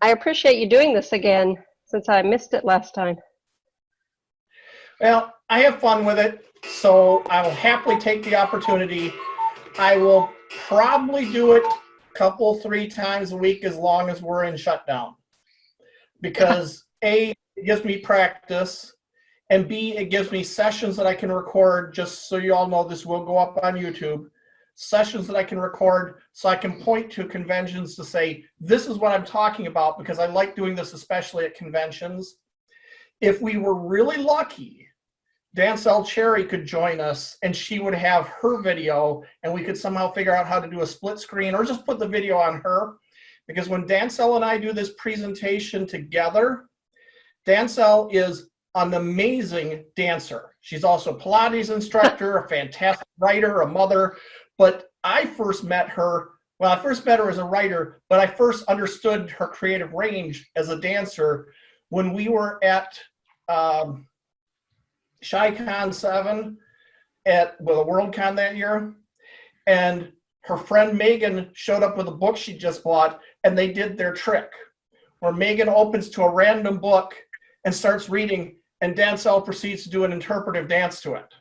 I appreciate you doing this again since I missed it last time. Well, I have fun with it, so I will happily take the opportunity. I will probably do it a couple, 3 times a week as long as we're in shutdown. Because A, it gives me practice, and B, it gives me sessions that I can record, just so you all know this will go up on YouTube, sessions that I can record so I can point to conventions to say, this is what I'm talking about, because I like doing this especially at conventions. If we were really lucky, Dancel Cherry could join us and she would have her video and we could somehow figure out how to do a split screen or just put the video on her. Because when Dancel and I do this presentation together, Dancel is an amazing dancer. She's also a Pilates instructor, a fantastic writer, a mother. But I first met her, well, I first met her as a writer, but I first understood her creative range as a dancer when we were at ShyCon 7 at the WorldCon that year, and her friend Megan showed up with a book she just bought, and they did their trick where Megan opens to a random book and starts reading, and Dancel proceeds to do an interpretive dance to it.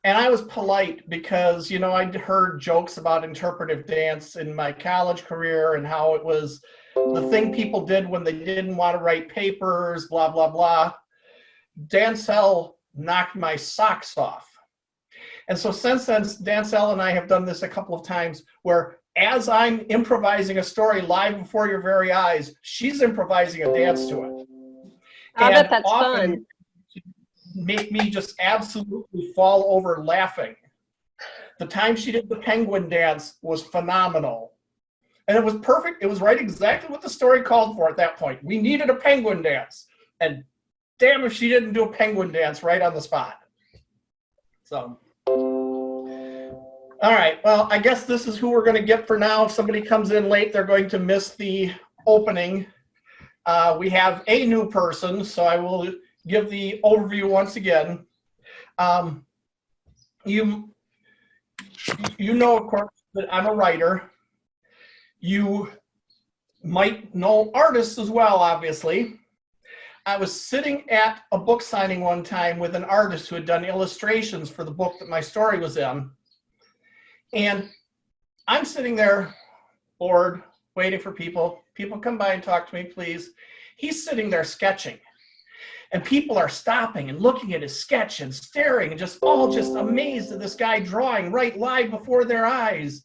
And I was polite because, you know, I'd heard jokes about interpretive dance in my college career and how it was the thing people did when they didn't want to write papers, blah, blah, blah. Dancel knocked my socks off. And so since then, Dancel and I have done this a couple of times where as I'm improvising a story live before your very eyes, she's improvising a dance to it. I bet that's fun. Make me just absolutely fall over laughing. The time she did the penguin dance was phenomenal. And it was perfect. It was right exactly what the story called for at that point. We needed a penguin dance. And damn if she didn't do a penguin dance right on the spot. So, all right. Well, I guess this is who we're going to get for now. If somebody comes in late, they're going to miss the opening. We have a new person, so I will give the overview once again. You know, of course, that I'm a writer. You might know artists as well, obviously. I was sitting at a book signing one time with an artist who had done illustrations for the book that my story was in. And I'm sitting there bored, waiting for people. People come by and talk to me, please. He's sitting there sketching. And people are stopping and looking at his sketch and staring and just all just amazed at this guy drawing right live before their eyes.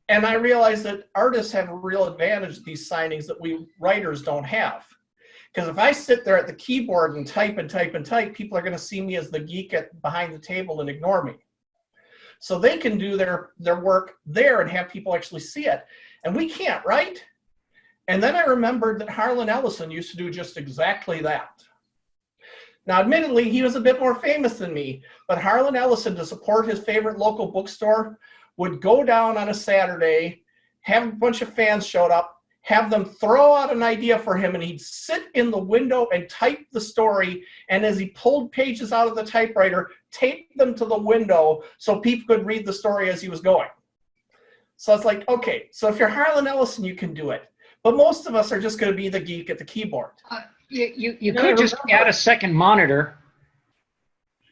And I realized that artists have a real advantage at these signings that we writers don't have. Because if I sit there at the keyboard and type and type and type, people are going to see me as the geek behind the table and ignore me. So they can do their work there and have people actually see it. And we can't, right? And then I remembered that Harlan Ellison used to do just exactly that. Now, admittedly, he was a bit more famous than me, but Harlan Ellison, to support his favorite local bookstore, would go down on a Saturday, have a bunch of fans showed up, have them throw out an idea for him, and he'd sit in the window and type the story, and as he pulled pages out of the typewriter, tape them to the window so people could read the story as he was going. So it's like, okay, so if you're Harlan Ellison, you can do it. But most of us are just going to be the geek at the keyboard. You could just add a second monitor.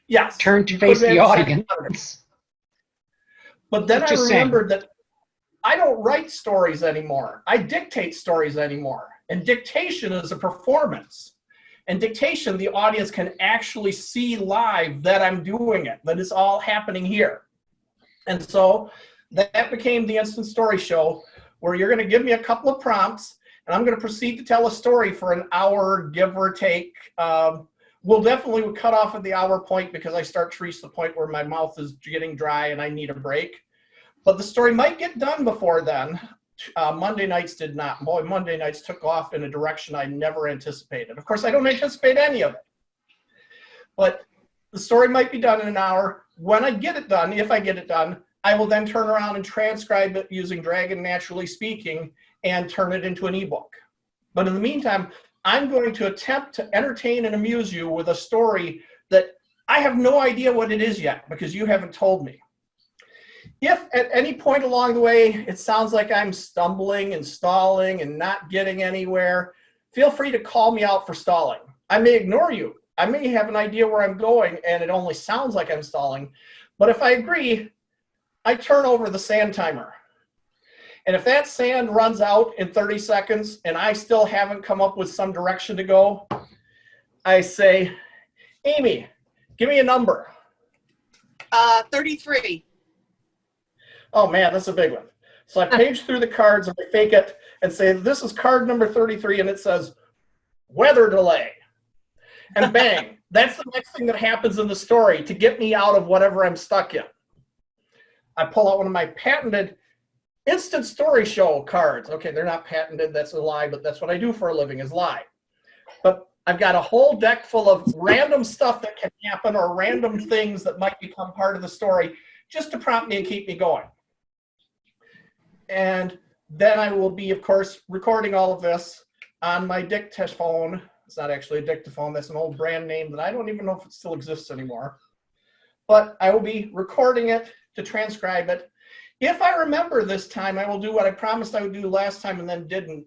Yes. Turn to face the audience. But then I remembered that I don't write stories anymore. I dictate stories anymore. And dictation is a performance. And dictation, the audience can actually see live that I'm doing it, that it's all happening here. And so that became the Instant Story Show, where you're going to give me a couple of prompts, and I'm going to proceed to tell a story for an hour, give or take. We'll definitely cut off at the hour point because I start to reach the point where my mouth is getting dry and I need a break. But the story might get done before then. Monday nights did not. Boy, Monday nights took off in a direction I never anticipated. Of course, I don't anticipate any of it. But the story might be done in an hour. When I get it done, if I get it done, I will then turn around and transcribe it using Dragon Naturally Speaking and turn it into an ebook. But in the meantime, I'm going to attempt to entertain and amuse you with a story that I have no idea what it is yet because you haven't told me. If at any point along the way it sounds like I'm stumbling and stalling and not getting anywhere, feel free to call me out for stalling. I may ignore you. I may have an idea where I'm going and it only sounds like I'm stalling. But if I agree, I turn over the sand timer. And if that sand runs out in 30 seconds and I still haven't come up with some direction to go, I say, Amy, give me a number. 33. Oh man, that's a big one. So I page through the cards and I fake it and say, this is card number 33, and it says, weather delay. And bang, that's the next thing that happens in the story to get me out of whatever I'm stuck in. I pull out one of my patented instant story show cards. Okay, they're not patented, that's a lie, but that's what I do for a living, is lie. But I've got a whole deck full of random stuff that can happen or random things that might become part of the story just to prompt me and keep me going. And then I will be, of course, recording all of this on my dictaphone. It's not actually a dictaphone. That's an old brand name that I don't even know if it still exists anymore. But I will be recording it to transcribe it. If I remember this time, I will do what I promised I would do last time and then didn't.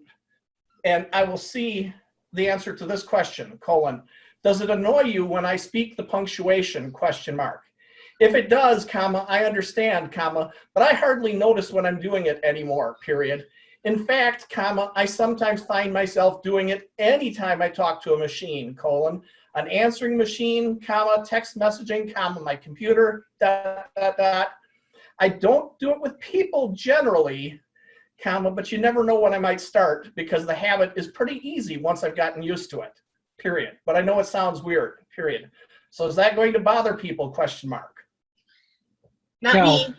And I will see the answer to this question, colon, does it annoy you when I speak the punctuation, question mark? If it does, comma, I understand, comma, but I hardly notice when I'm doing it anymore, period. In fact, comma, I sometimes find myself doing it anytime I talk to a machine, colon, an answering machine, comma, text messaging, comma, my computer, dot, dot, dot. I don't do it with people generally, comma, but you never know when I might start because the habit is pretty easy once I've gotten used to it, period. But I know it sounds weird, period. So is that going to bother people, question mark? Not No. me.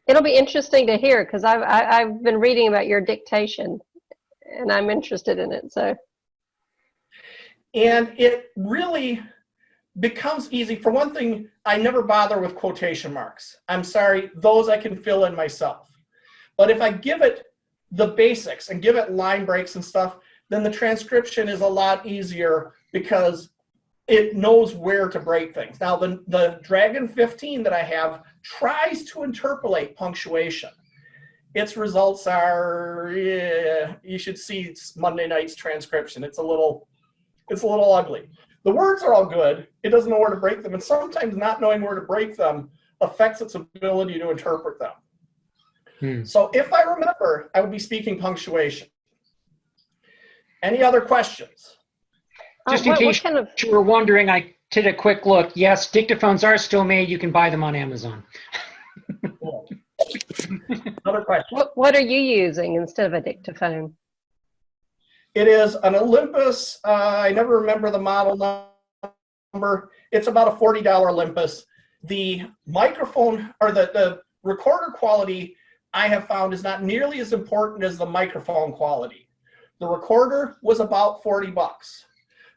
It'll be interesting to hear because I've been reading about your dictation and I'm interested in it. So, and it really becomes easy. For one thing, I never bother with quotation marks. I'm sorry, those I can fill in myself. But if I give it the basics and give it line breaks and stuff, then the transcription is a lot easier because it knows where to break things. Now, the Dragon 15 that I have tries to interpolate punctuation. Its results are, yeah, you should see Monday night's transcription. It's a little ugly. The words are all good. It doesn't know where to break them, and sometimes not knowing where to break them affects its ability to interpret them. So if I remember, I would be speaking punctuation. Any other questions? Just in case kind of, you were wondering, I did a quick look. Yes, dictaphones are still made. You can buy them on Amazon. Cool. Another question. what are you using instead of a dictaphone? It is an Olympus. I never remember the model number. It's about a $40 Olympus. The microphone or the recorder quality I have found is not nearly as important as the microphone quality. The recorder was about 40 bucks.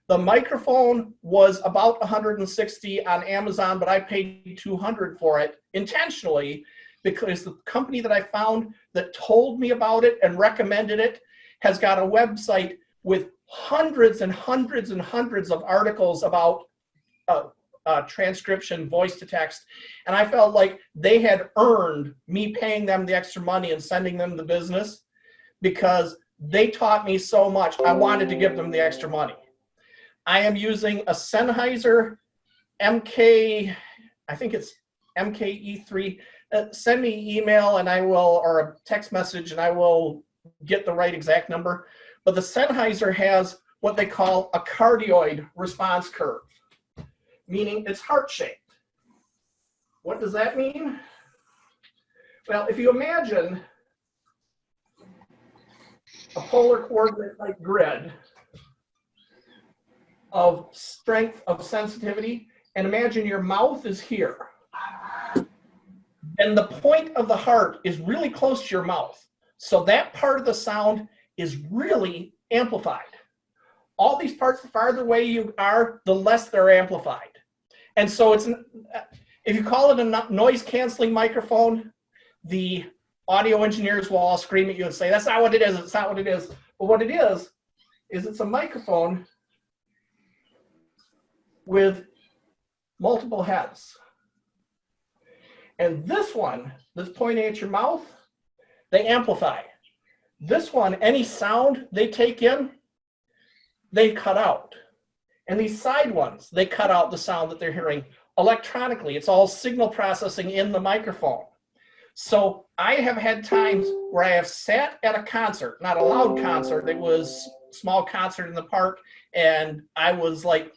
The microphone was about 160 on Amazon, but I paid 200 for it intentionally because the company that I found that told me about it and recommended it has got a website with hundreds and hundreds and hundreds of articles about transcription, voice to text. And I felt like they had earned me paying them the extra money and sending them the business because they taught me so much. I wanted to give them the extra money. I am using a Sennheiser MK, I think it's MKE3. Send me email and I will, or a text message, and I will get the right exact number. But the Sennheiser has what they call a cardioid response curve, meaning it's heart-shaped. What does that mean? Well, if you imagine a polar coordinate like grid of strength of sensitivity, and imagine your mouth is here. And the point of the heart is really close to your mouth. So that part of the sound is really amplified. All these parts, the farther away you are, the less they're amplified. And so it's, if you call it a noise canceling microphone, the audio engineers will all scream at you and say, that's not what it is, it's not what it is. But what it is it's a microphone with multiple heads. And this one that's pointing at your mouth, they amplify. This one, any sound they take in, they cut out. And these side ones, they cut out the sound that they're hearing electronically. It's all signal processing in the microphone. So I have had times where I have sat at a concert, not a loud concert, it was a small concert in the park, and I was like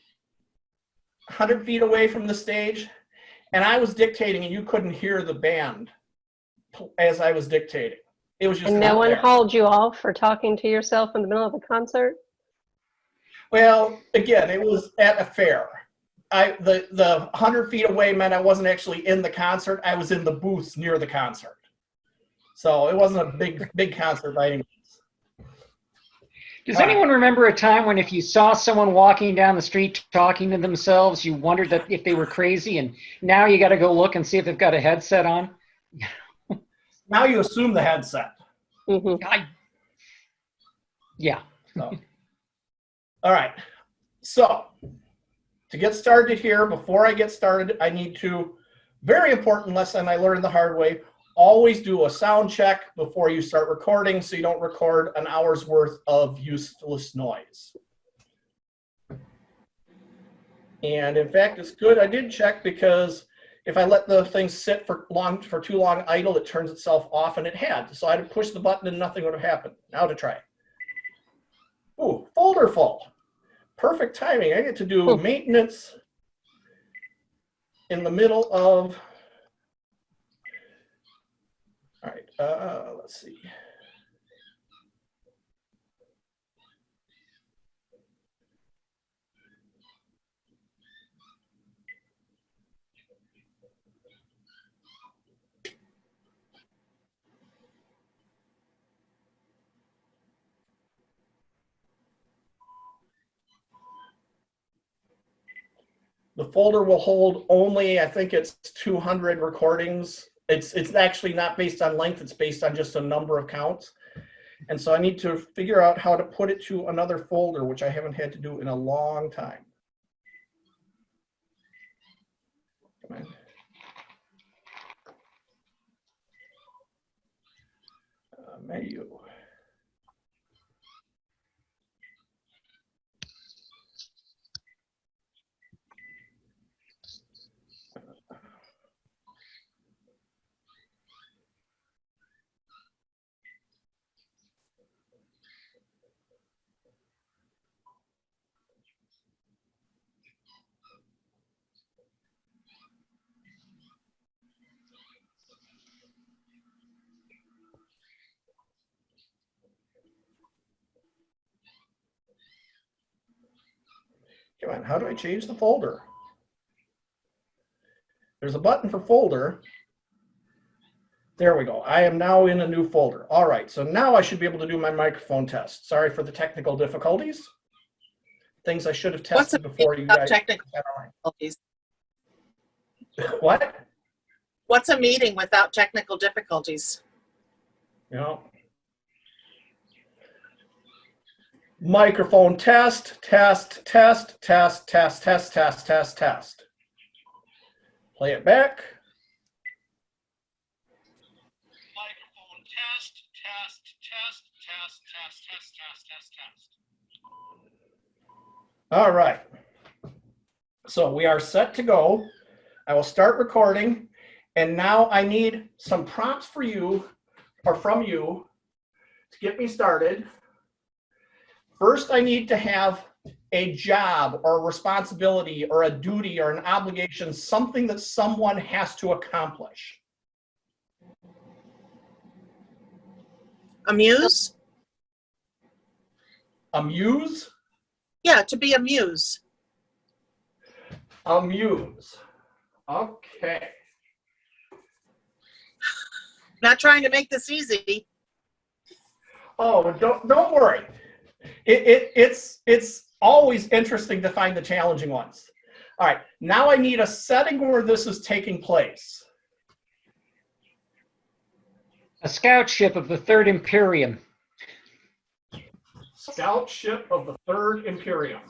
100 feet away from the stage, and I was dictating, and you couldn't hear the band as I was dictating. It was just And no not one there. hauled you off for talking to yourself in the middle of a concert? Well, again, it was at a fair. The 100 feet away meant I wasn't actually in the concert. I was in the booths near the concert. So it wasn't a big concert by any means. Does anyone remember a time when if you saw someone walking down the street talking to themselves, you wondered that if they were crazy, and now you got to go look and see if they've got a headset on? Now you assume the headset. Mm-hmm. Yeah. So. All right. So to get started here, before I get started, I need to, very important lesson I learned the hard way, always do a sound check before you start recording so you don't record an hour's worth of useless noise. And in fact, it's good I did check, because if I let the thing sit for too long idle, it turns itself off, and it had. So I had to push the button and nothing would have happened. Now to try. Ooh, folder full. Perfect timing. I get to do maintenance in the middle of, all right, let's see. The folder will hold only, I think it's 200 recordings. It's actually not based on length, it's based on just a number of counts. And so I need to figure out how to put it to another folder, which I haven't had to do in a long time. Come on. Menu. Come on, how do I change the folder? There's a button for folder. There we go. I am now in a new folder. All right, so now I should be able to do my microphone test. Sorry for the technical difficulties. Things I should have tested before you guys. Technical difficulties? What? What's a meeting without technical difficulties? You know. Microphone test, test, test, test, test, test, test, test, test. Play it back. Microphone test, test, test, test, test, test, test, test, test. All right. So we are set to go. I will start recording, and now I need some prompts for you, or from you, to get me started. First, I need to have a job or a responsibility or a duty or an obligation, something that someone has to accomplish. Amuse? Amuse? Yeah, to be amuse. Amuse. Okay. Not trying to make this easy. Oh, don't worry. It's always interesting to find the challenging ones. All right, now I need a setting where this is taking place. A scout ship of the Third Imperium. Scout ship of the Third Imperium.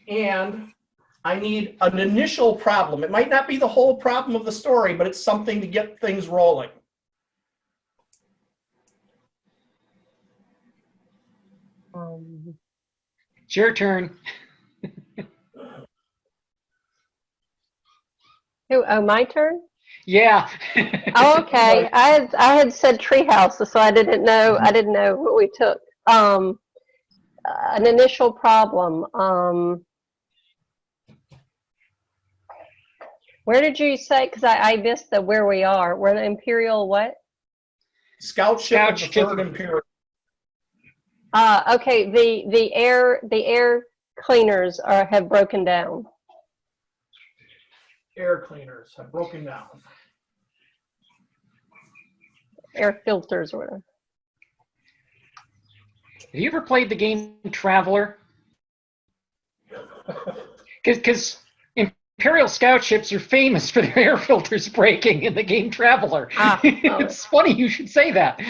and I need an initial problem. It might not be the whole problem of the story, but it's something to get things rolling. It's your turn. Who? Oh, my turn. Yeah. Oh, okay. I had said treehouse, so I didn't know what we took. An initial problem. Where did you say? Because I missed the where we are. We're the Imperial what? Scout ship of the Scout ship. Third Imperial. Okay. The air cleaners have broken down. Air cleaners have broken down. Air filters or whatever. Have you ever played the game Traveler? Because Imperial scout ships are famous for their air filters breaking in the game Traveler. Oh. It's funny you should say that.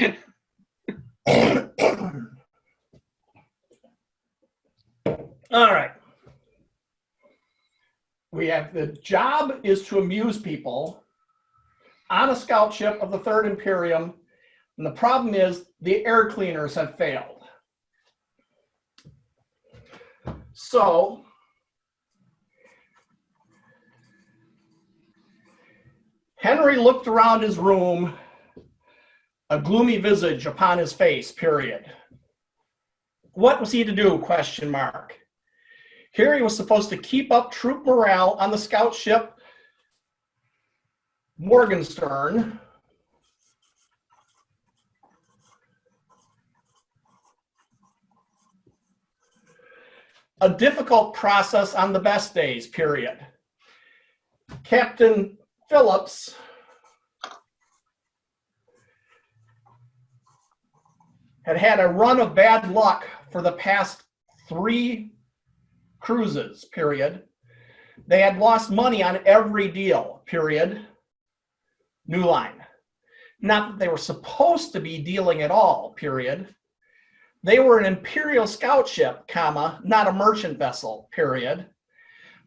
All right. We have the job is to amuse people on a scout ship of the Third Imperium, and the problem is the air cleaners have failed. So Henry looked around his room, a gloomy visage upon his face, period. What was he to do, question mark? Here he was supposed to keep up troop morale on the scout ship Morgenstern. A difficult process on the best days, period. Captain Phillips had a run of bad luck for the past 3 cruises, period. They had lost money on every deal, period. New line. Not that they were supposed to be dealing at all, period. They were an Imperial scout ship, comma, not a merchant vessel, period.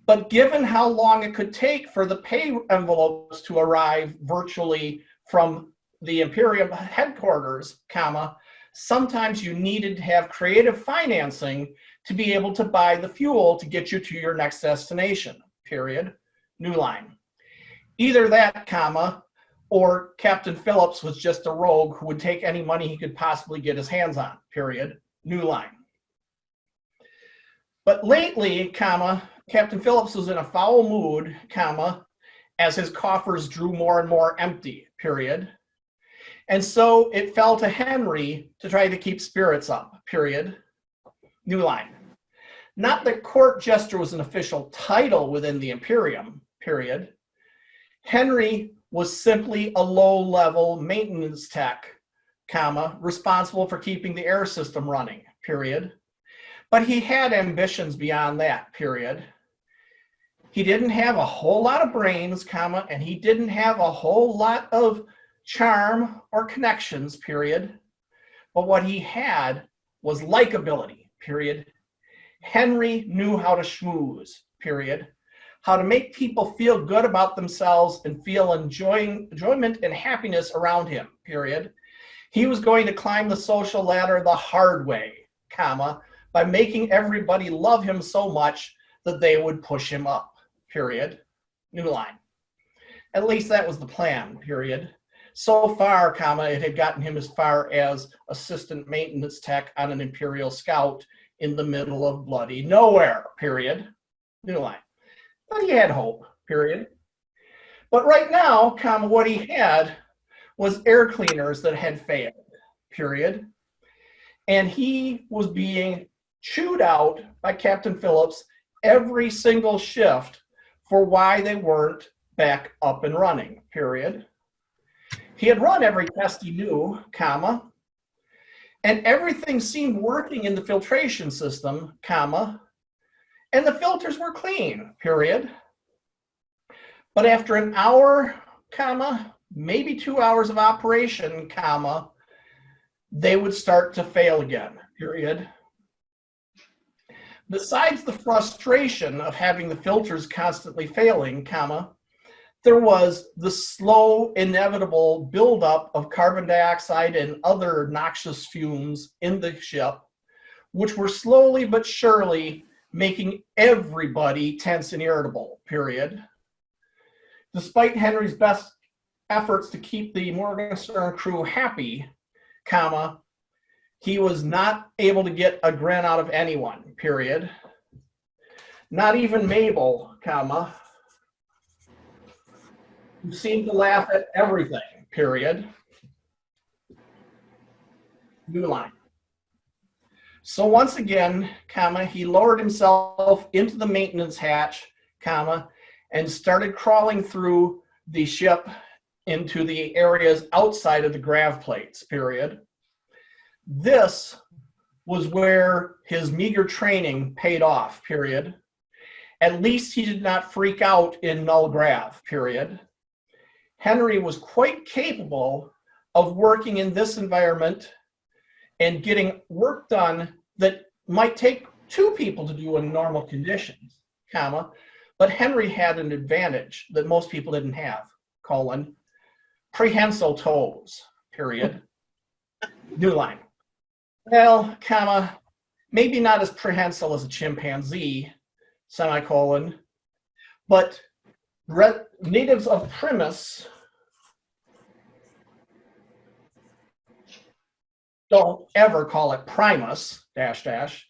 But given how long it could take for the pay envelopes to arrive virtually from the Imperium headquarters, comma, sometimes you needed to have creative financing to be able to buy the fuel to get you to your next destination, period. New line. Either that, comma, or Captain Phillips was just a rogue who would take any money he could possibly get his hands on, period. New line. But lately, comma, Captain Phillips was in a foul mood, comma, as his coffers drew more and more empty, period. And so it fell to Henry to try to keep spirits up, period. New line. Not that court jester was an official title within the Imperium, period. Henry was simply a low-level maintenance tech, comma, responsible for keeping the air system running, period. But he had ambitions beyond that, period. He didn't have a whole lot of brains, comma, and he didn't have a whole lot of charm or connections, period. But what he had was likability, period. Henry knew how to schmooze, period. How to make people feel good about themselves and feel enjoyment and happiness around him, period. He was going to climb the social ladder the hard way, comma, by making everybody love him so much that they would push him up, period. New line. At least that was the plan, period. So far, comma, it had gotten him as far as assistant maintenance tech on an Imperial scout in the middle of bloody nowhere, period. New line. But he had hope, period. But right now, comma, what he had was air cleaners that had failed, period. And he was being chewed out by Captain Phillips every single shift for why they weren't back up and running, period. He had run every test he knew, comma, and everything seemed working in the filtration system, comma, and the filters were clean, period. But after an hour, comma, maybe 2 hours of operation, comma, they would start to fail again, period. besides the frustration of having the filters constantly failing, comma, there was the slow, inevitable buildup of carbon dioxide and other noxious fumes in the ship, which were slowly but surely making everybody tense and irritable, period. Despite Henry's best efforts to keep the Morgenstern crew happy, comma, he was not able to get a grin out of anyone, period. Not even Mabel, comma, who seemed to laugh at everything, period. New line. So once again, comma, he lowered himself into the maintenance hatch, comma, and started crawling through the ship into the areas outside of the grav plates, period. This was where his meager training paid off, period. At least he did not freak out in null grav, period. Henry was quite capable of working in this environment and getting work done that might take two people to do in normal conditions, comma, but Henry had an advantage that most people didn't have, colon, prehensile toes, period. New line. Well, comma, maybe not as prehensile as a chimpanzee, semicolon, but natives of Primus don't ever call it Primus, dash, dash,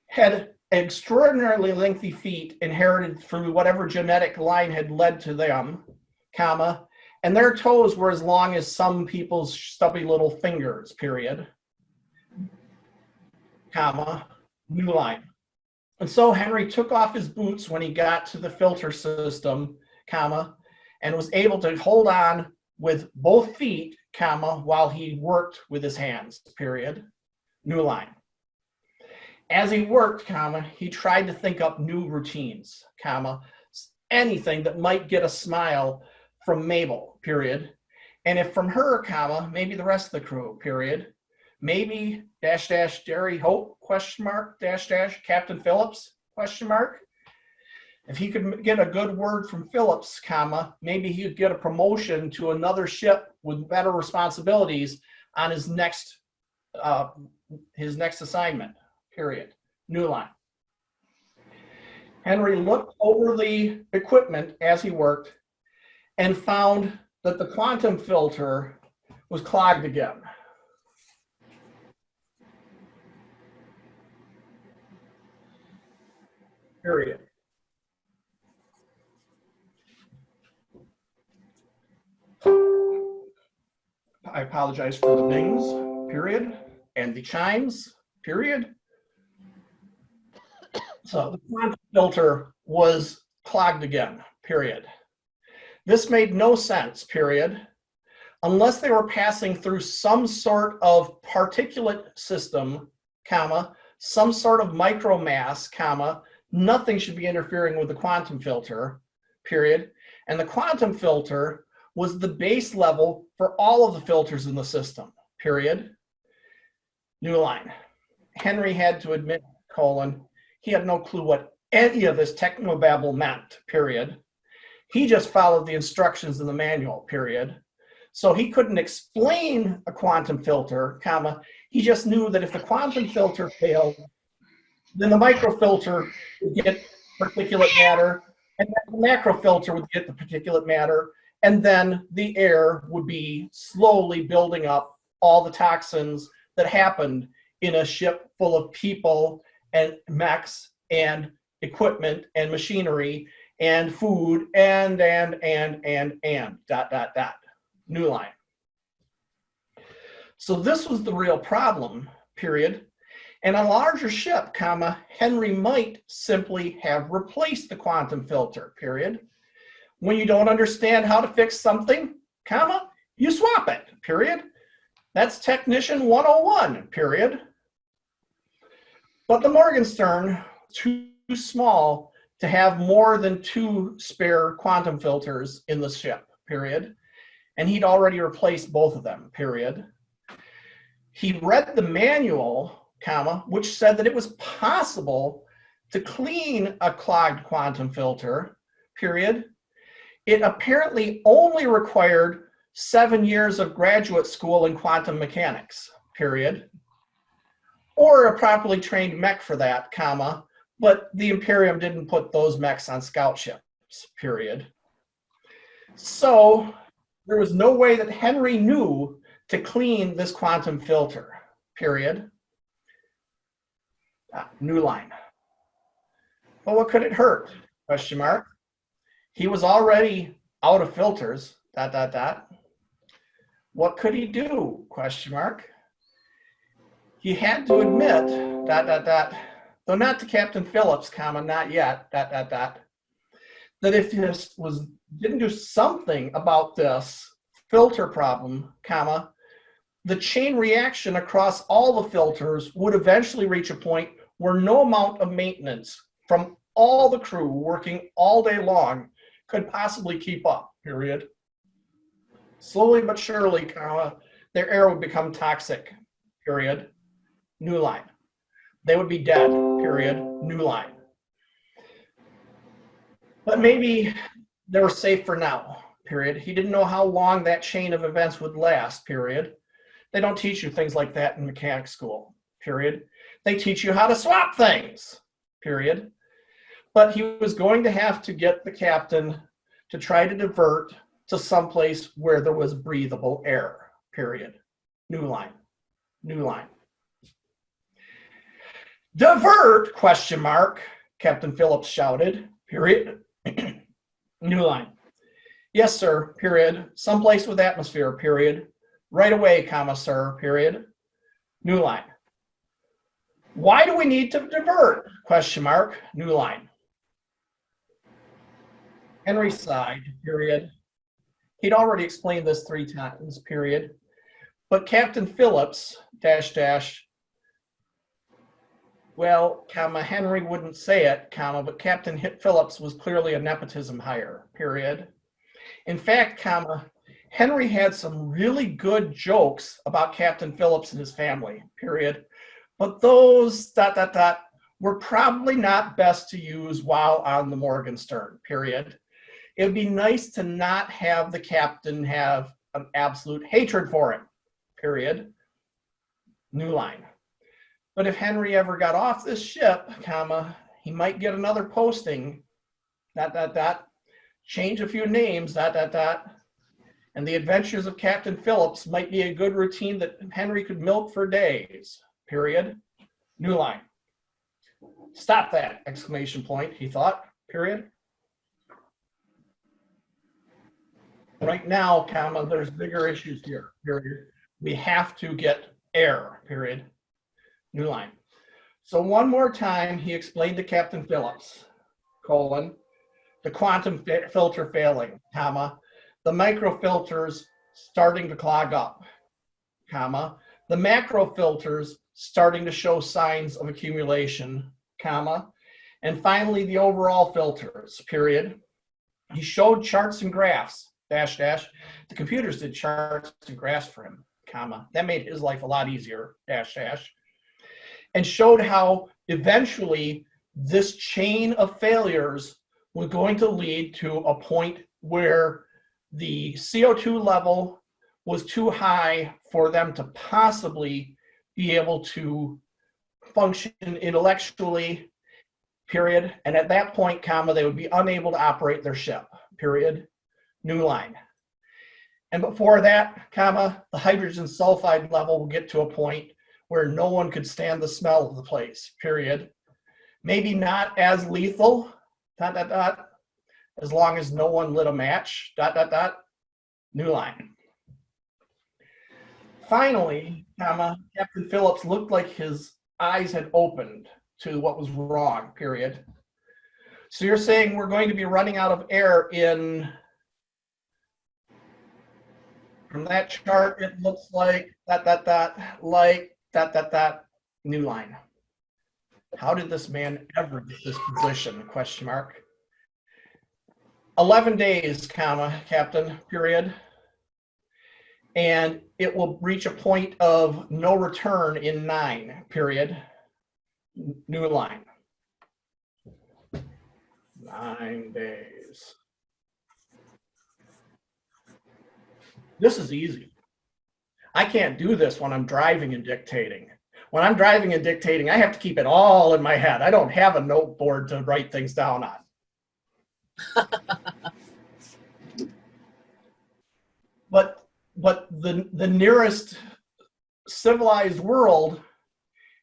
had extraordinarily lengthy feet inherited through whatever genetic line had led to them, comma, and their toes were as long as some people's stubby little fingers, period, comma, new line. And so Henry took off his boots when he got to the filter system, comma, and was able to hold on with both feet, comma, while he worked with his hands, period, new line. As he worked, comma, he tried to think up new routines, comma, anything that might get a smile from Mabel, period. And if from her, comma, maybe the rest of the crew, period. Maybe dash dash Jerry Hope, question mark, dash dash Captain Phillips, question mark. If he could get a good word from Phillips, comma, maybe he could get a promotion to another ship with better responsibilities on his next assignment, period. New line. Henry looked over the equipment as he worked and found that the quantum filter was clogged again. Period. I apologize for the dings, period, and the chimes, period. So the quantum filter was clogged again, period. This made no sense, period, unless they were passing through some sort of particulate system, comma, some sort of micromass, comma, nothing should be interfering with the quantum filter, period. And the quantum filter was the base level for all of the filters in the system, period. New line. Henry had to admit, colon, he had no clue what any of this technobabble meant, period. He just followed the instructions in the manual, period. So he couldn't explain a quantum filter, comma, he just knew that if the quantum filter failed, then the microfilter would get particulate matter, and then the macrofilter would get the particulate matter, and then the air would be slowly building up all the toxins that happened in a ship full of people and mechs and equipment and machinery and food and dot, dot, dot. New line. So this was the real problem, period. And on a larger ship, comma, Henry might simply have replaced the quantum filter, period. When you don't understand how to fix something, comma, you swap it, period. That's Technician 101, period. But the Morgenstern, too small to have more than 2 spare quantum filters in the ship, period. And he'd already replaced both of them, period. He read the manual comma, which said that it was possible to clean a clogged quantum filter, period. It apparently only required 7 years of graduate school in quantum mechanics, period. Or a properly trained mech for that, comma, but the Imperium didn't put those mechs on scout ships, period. So there was no way that Henry knew to clean this quantum filter, period. New line. But what could it hurt? Question mark. He was already out of filters, dot, dot, dot. What could he do? Question mark. He had to admit, dot, dot, dot, though not to Captain Phillips, comma, not yet, dot, dot, dot, that if this didn't do something about this filter problem, comma, the chain reaction across all the filters would eventually reach a point where no amount of maintenance from all the crew working all day long could possibly keep up, period. Slowly but surely, comma, their air would become toxic, period. New line. They would be dead, period. New line. But maybe they were safe for now, period. He didn't know how long that chain of events would last, period. They don't teach you things like that in mechanics school, period. They teach you how to swap things, period. But he was going to have to get the captain to try to divert to someplace where there was breathable air, period. New line. New line. Divert, question mark, Captain Phillips shouted, period. New line. Yes, sir, period. Someplace with atmosphere, period. Right away, comma, sir, period. New line. Why do we need to divert? Question mark, new line. Henry sighed, period. He'd already explained this 3 times, period. But Captain Phillips, dash, dash, well, comma, Henry wouldn't say it, comma, but Captain Phillips was clearly a nepotism hire, period. In fact, comma, Henry had some really good jokes about Captain Phillips and his family, period. But those, dot, dot, dot, were probably not best to use while on the Morgenstern, period. It would be nice to not have the captain have an absolute hatred for him, period. New line. But if Henry ever got off this ship, comma, he might get another posting, dot, dot, dot, change a few names, dot, dot, dot, and the adventures of Captain Phillips might be a good routine that Henry could milk for days, period. New line. Stop that, exclamation point, he thought, period. Right now, comma, there's bigger issues here, period. We have to get air, period. New line. So one more time, he explained to Captain Phillips, colon, the quantum filter failing, comma, the microfilters starting to clog up, comma, the macrofilters starting to show signs of accumulation, comma, and finally the overall filters, period. He showed charts and graphs, dash, dash. The computers did charts and graphs for him, comma. That made his life a lot easier, dash, dash. And showed how eventually this chain of failures was going to lead to a point where the CO2 level was too high for them to possibly be able to function intellectually, period. And at that point, comma, they would be unable to operate their ship, period. New line. And before that, comma, the hydrogen sulfide level will get to a point where no one could stand the smell of the place, period. Maybe not as lethal, dot, dot, dot, as long as no one lit a match, dot, dot, dot, new line. Finally, comma, Captain Phillips looked like his eyes had opened to what was wrong, period. So you're saying we're going to be running out of air in, from that chart, it looks like, dot, dot, dot, like, dot, dot, dot, new line. How did this man ever get this position, question mark. 11 days, comma, Captain, period. and it will reach a point of no return in 9, period. New line. 9 days. This is easy. I can't do this when I'm driving and dictating. When I'm driving and dictating, I have to keep it all in my head. I don't have a noteboard to write things down on. But the nearest civilized world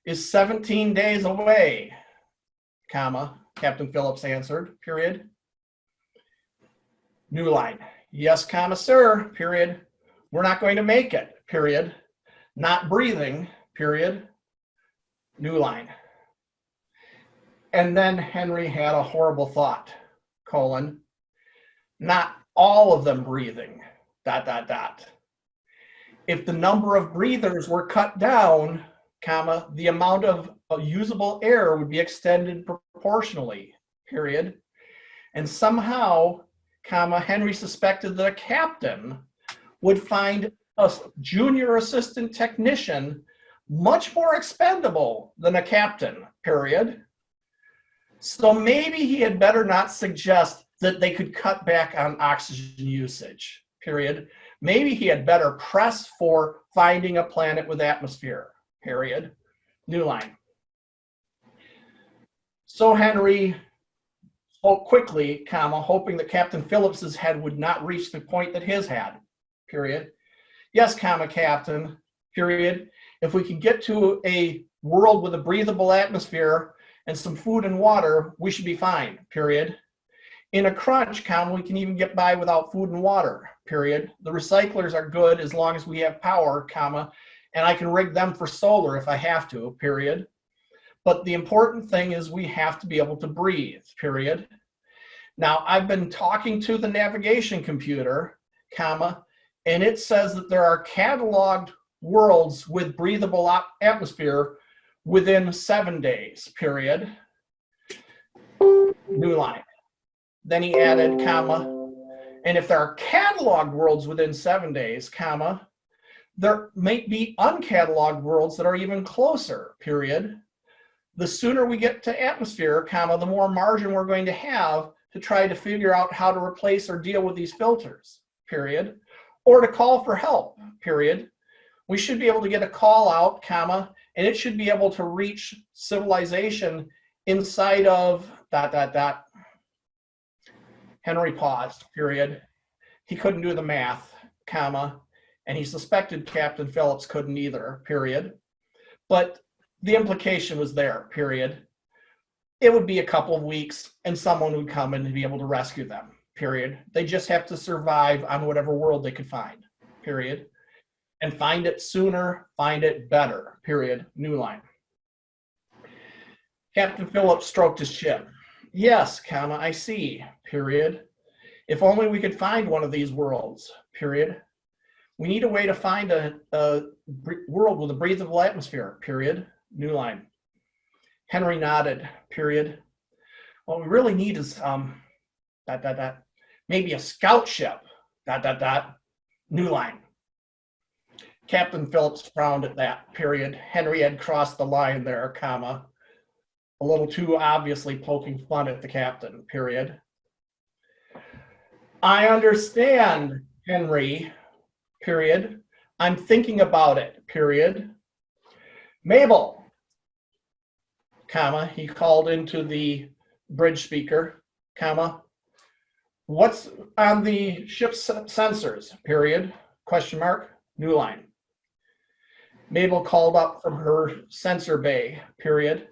is 17 days away, comma, Captain Phillips answered, period. New line. Yes, comma, sir, period. We're not going to make it, period. Not breathing, period. New line. And then Henry had a horrible thought, colon, not all of them breathing, ... If the number of breathers were cut down, comma, the amount of usable air would be extended proportionally, period. And somehow, comma, Henry suspected that a captain would find a junior assistant technician much more expendable than a captain, period. So maybe he had better not suggest that they could cut back on oxygen usage, period. Maybe he had better press for finding a planet with atmosphere, period. New line. So Henry spoke quickly, comma, hoping that Captain Phillips's head would not reach the point that his had, period. Yes, comma, Captain, period. If we can get to a world with a breathable atmosphere and some food and water, we should be fine, period. In a crunch, comma, we can even get by without food and water, period. The recyclers are good as long as we have power, comma, and I can rig them for solar if I have to, period. But the important thing is we have to be able to breathe, period. Now, I've been talking to the navigation computer, comma, and it says that there are cataloged worlds with breathable atmosphere within 7 days, period. New line. Then he added, comma, and if there are cataloged worlds within 7 days, comma, there may be uncatalogued worlds that are even closer, period. The sooner we get to atmosphere, comma, the more margin we're going to have to try to figure out how to replace or deal with these filters, period. Or to call for help, period. We should be able to get a call out, comma, and it should be able to reach civilization inside of ... Henry paused, period. He couldn't do the math, comma, and he suspected Captain Phillips couldn't either, period. But the implication was there, period. It would be a couple of weeks and someone would come and be able to rescue them, period. They just have to survive on whatever world they could find, period. And find it sooner, find it better, period. New line. Captain Phillips stroked his chin. Yes, comma, I see, period. If only we could find one of these worlds, period. We need a way to find a world with a breathable atmosphere, period. New line. Henry nodded, period. What we really need is maybe a scout ship, New line. Captain Phillips frowned at that, period. Henry had crossed the line there, comma, a little too obviously poking fun at the captain, period. I understand, Henry, period. I'm thinking about it, period. Mabel, comma, he called into the bridge speaker, comma, what's on the ship's sensors, period, question mark, new line. Mabel called up from her sensor bay, period.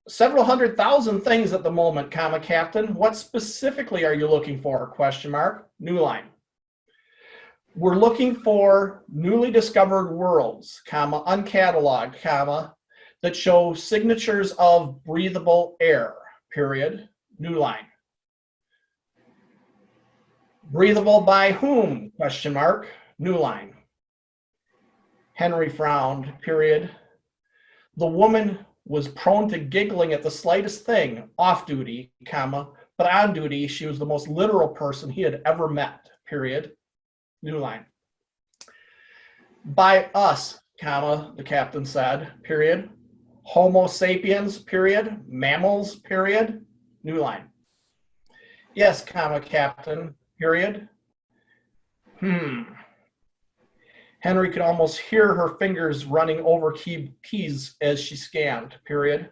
Several 100,000 things at the moment, comma, Captain. What specifically are you looking for, question mark, new line. We're looking for newly discovered worlds, comma, uncatalogued, comma, that show signatures of breathable air, period, new line. Breathable by whom, question mark, new line. Henry frowned, period. The woman was prone to giggling at the slightest thing, off duty, comma, but on duty, she was the most literal person he had ever met, period, new line. By us, comma, the captain said, period. Homo sapiens, period. Mammals, period, new line. Yes, comma, captain, period. Henry could almost hear her fingers running over keys as she scanned, period.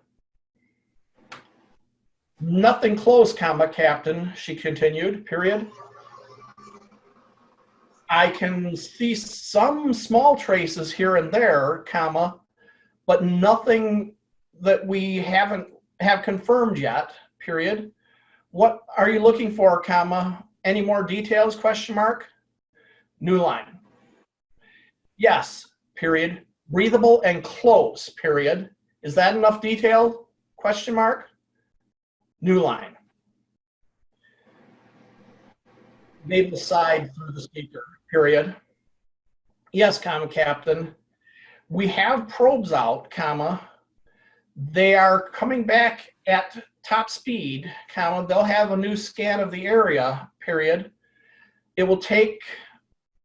Nothing close, comma, captain, she continued, period. I can see some small traces here and there, comma, but nothing that we have confirmed yet, period. What are you looking for, comma? Any more details, question mark? New line. Yes, period. Breathable and close, period. Is that enough detail, question mark? New line. Mabel sighed through the speaker, period. Yes, comma, captain. We have probes out, comma. They are coming back at top speed, comma. They'll have a new scan of the area, period. It will take,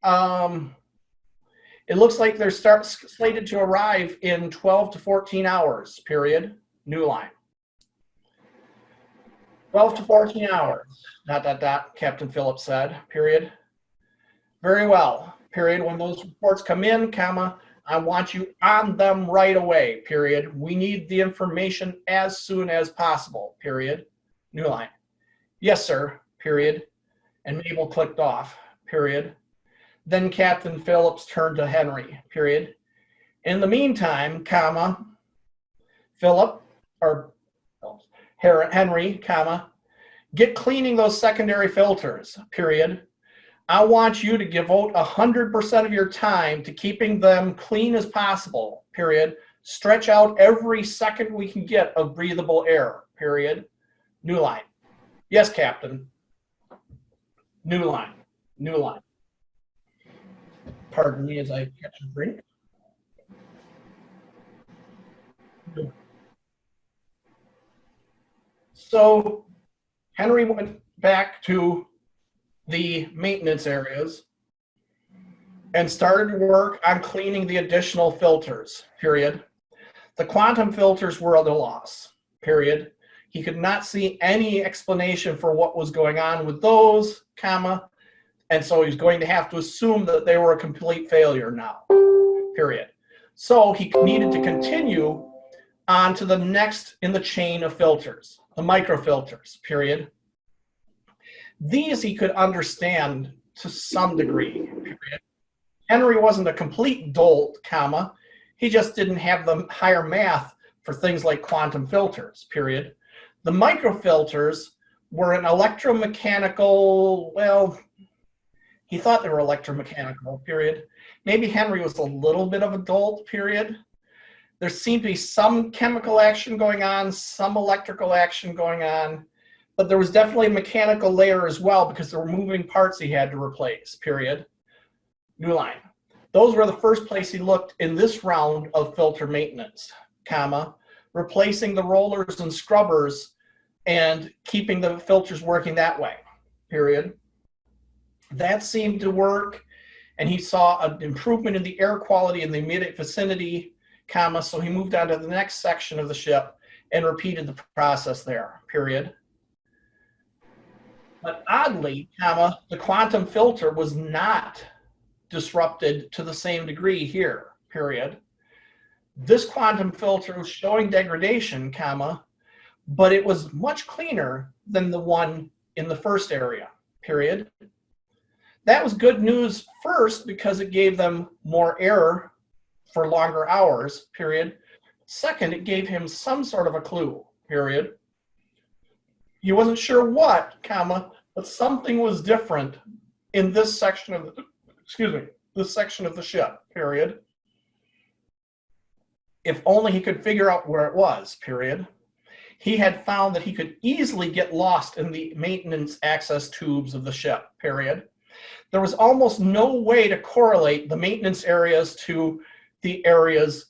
it looks like they're slated to arrive in 12 to 14 hours, period, new line. 12 to 14 hours, ... Captain Phillips said, period. Very well, period. When those reports come in, comma, I want you on them right away, period. We need the information as soon as possible, period. New line. Yes, sir, period. And Mabel clicked off, period. Then Captain Phillips turned to Henry, period. In the meantime, comma, Henry, comma, get cleaning those secondary filters, period. I want you to devote 100% of your time to keeping them clean as possible, period. Stretch out every second we can get of breathable air, period. New line. Yes, Captain. New line. New line. Pardon me as I catch a drink. So Henry went back to the maintenance areas and started work on cleaning the additional filters, period. The quantum filters were at a loss, period. He could not see any explanation for what was going on with those, comma, and so he's going to have to assume that they were a complete failure now, period. So he needed to continue on to the next in the chain of filters, the microfilters, period. These he could understand to some degree, period. Henry wasn't a complete dolt, comma. He just didn't have the higher math for things like quantum filters, period. The microfilters were an electromechanical, well, he thought they were electromechanical, period. Maybe Henry was a little bit of a dolt, period. There seemed to be some chemical action going on, some electrical action going on, but there was definitely a mechanical layer as well because there were moving parts he had to replace, period. New line. Those were the first place he looked in this round of filter maintenance, comma, replacing the rollers and scrubbers and keeping the filters working that way, period. That seemed to work, and he saw an improvement in the air quality in the immediate vicinity, comma, so he moved on to the next section of the ship and repeated the process there, period. But oddly, comma, the quantum filter was not disrupted to the same degree here, period. This quantum filter was showing degradation, comma, but it was much cleaner than the one in the first area, period. That was good news first because it gave them more air for longer hours, period. Second, it gave him some sort of a clue, period. He wasn't sure what, comma, but something was different in this section of the, this section of the ship, period. If only he could figure out where it was, period. He had found that he could easily get lost in the maintenance access tubes of the ship, period. There was almost no way to correlate the maintenance areas to the areas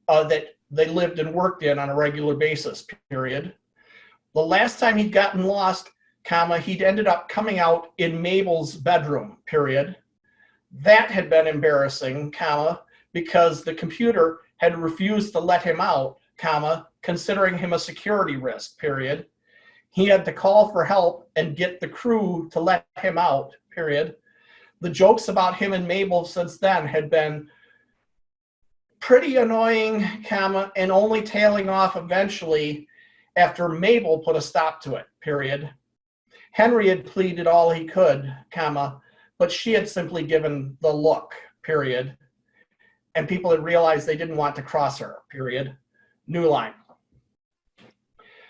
that they lived and worked in on a regular basis, period. The last time he'd gotten lost, comma, he'd ended up coming out in Mabel's bedroom, period. That had been embarrassing, comma, because the computer had refused to let him out, comma, considering him a security risk, period. He had to call for help and get the crew to let him out, period. The jokes about him and Mabel since then had been pretty annoying, comma, and only tailing off eventually after Mabel put a stop to it, period. Henry had pleaded all he could, comma, but she had simply given the look, period. And people had realized they didn't want to cross her, period. New line.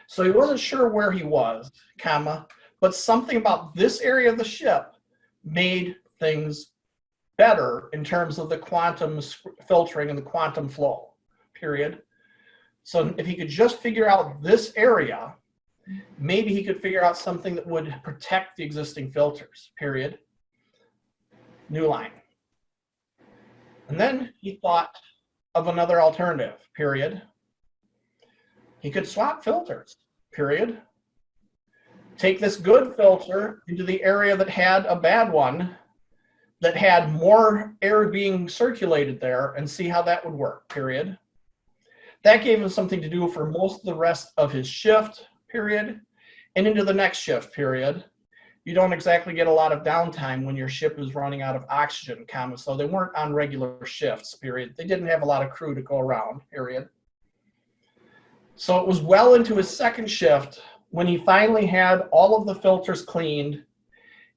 So he wasn't sure where he was, comma, but something about this area of the ship made things better in terms of the quantum filtering and the quantum flow, period. So if he could just figure out this area, maybe he could figure out something that would protect the existing filters, period. New line. And then he thought of another alternative, period. He could swap filters, period. Take this good filter into the area that had a bad one, that had more air being circulated there, and see how that would work, period. That gave him something to do for most of the rest of his shift, period, and into the next shift, period. You don't exactly get a lot of downtime when your ship is running out of oxygen, comma, so they weren't on regular shifts, period. They didn't have a lot of crew to go around, period. So it was well into his second shift when he finally had all of the filters cleaned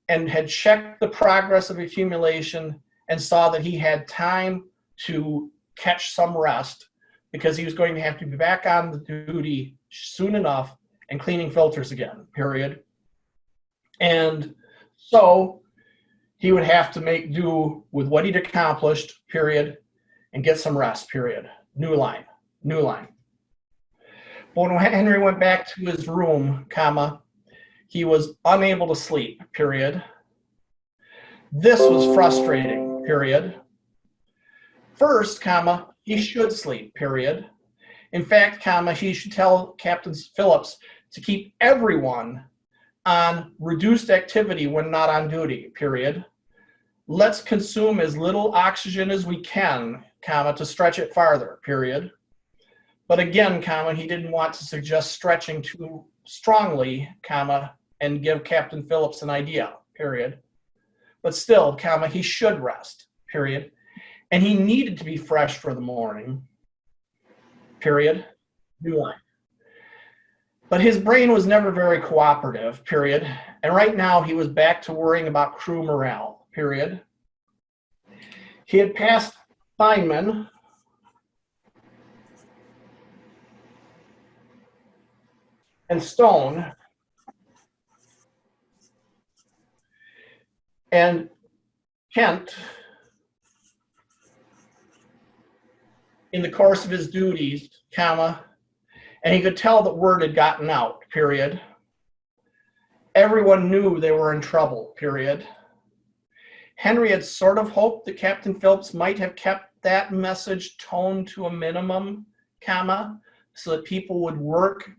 and had checked the progress of accumulation and saw that he had time to catch some rest because he was going to have to be back on the duty soon enough and cleaning filters again, period. And so he would have to make do with what he'd accomplished, period, and get some rest, period. New line, new line. But when Henry went back to his room, comma, he was unable to sleep, period. This was frustrating, period. First, comma, he should sleep, period. In fact, comma, he should tell Captain Phillips to keep everyone on reduced activity when not on duty, period. Let's consume as little oxygen as we can, comma, to stretch it farther, period. But again, comma, he didn't want to suggest stretching too strongly, comma, and give Captain Phillips an idea, period. But still, comma, he should rest, period. And he needed to be fresh for the morning, period. New line. But his brain was never very cooperative, period. And right now he was back to worrying about crew morale, period. He had passed Feynman and Stone and Kent in the course of his duties, comma, and he could tell that word had gotten out, period. Everyone knew they were in trouble, period. Henry had sort of hoped that Captain Phillips might have kept that message toned to a minimum, comma, so that people would work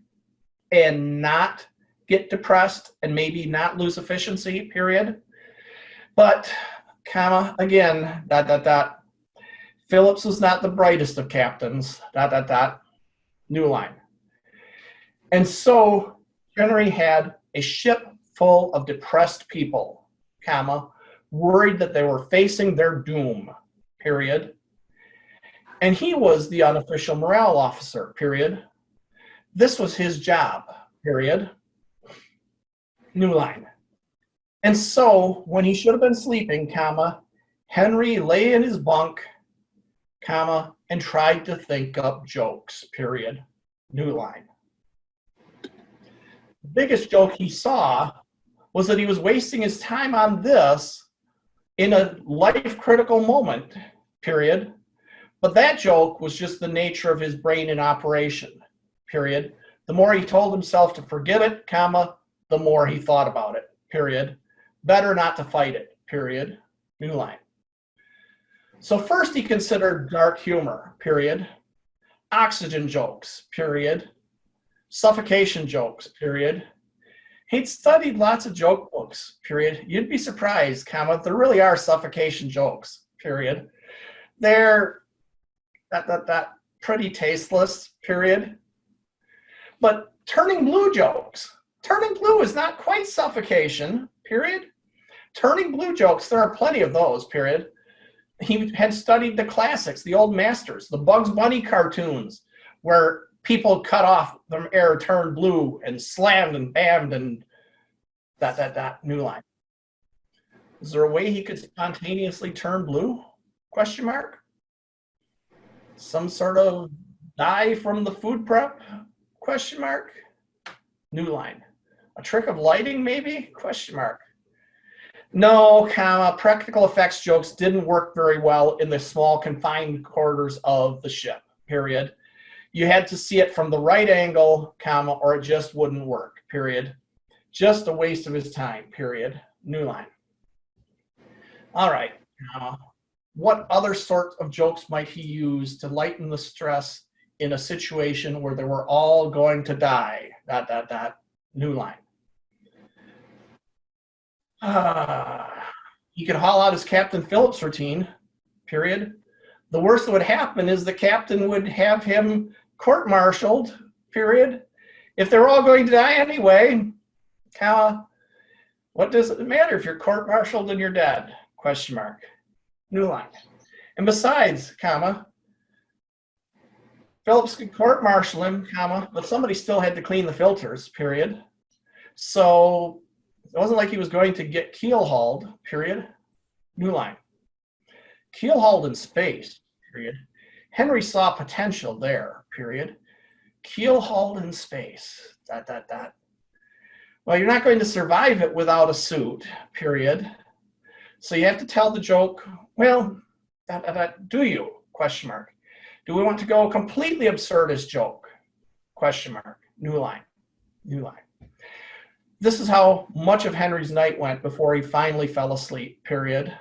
and not get depressed and maybe not lose efficiency, period. But, comma, again, ... Phillips was not the brightest of captains, ... New line. And so Henry had a ship full of depressed people, comma, worried that they were facing their doom, period. And he was the unofficial morale officer, period. This was his job, period. New line. And so when he should have been sleeping, comma, Henry lay in his bunk, comma, and tried to think up jokes, period. New line. The biggest joke he saw was that he was wasting his time on this in a life-critical moment, period. But that joke was just the nature of his brain in operation, period. The more he told himself to forget it, comma, the more he thought about it, period. Better not to fight it, period. New line. So first he considered dark humor, period. Oxygen jokes, period. Suffocation jokes, period. He'd studied lots of joke books, period. You'd be surprised, comma, there really are suffocation jokes, period. They're pretty tasteless, period. But turning blue jokes. Turning blue is not quite suffocation, period. Turning blue jokes, there are plenty of those, period. He had studied the classics, the old masters, the Bugs Bunny cartoons, where people cut off from air, turned blue, and slammed and bammed and new line. Is there a way he could spontaneously turn blue? Question mark. Some sort of dye from the food prep? Question mark. New line. A trick of lighting, maybe? Question mark. No, comma, practical effects jokes didn't work very well in the small confined quarters of the ship, period. You had to see it from the right angle, comma, or it just wouldn't work, period. Just a waste of his time, period. New line. All right. What other sorts of jokes might he use to lighten the stress in a situation where they were all going to die? New line. He could haul out his Captain Phillips routine, period. The worst that would happen is the captain would have him court-martialed, period. If they're all going to die anyway, comma, what does it matter if you're court-martialed and you're dead? Question mark. New line. And besides, comma, Phillips could court-martial him, comma, but somebody still had to clean the filters, period. So it wasn't like he was going to get keel-hauled, period. New line. Keel-hauled in space, period. Henry saw potential there, period. Keel-hauled in space, Well, you're not going to survive it without a suit, period. So you have to tell the joke, well, do you? Question mark. Do we want to go completely absurdist joke? Question mark. New line. New line. This is how much of Henry's night went before he finally fell asleep, period.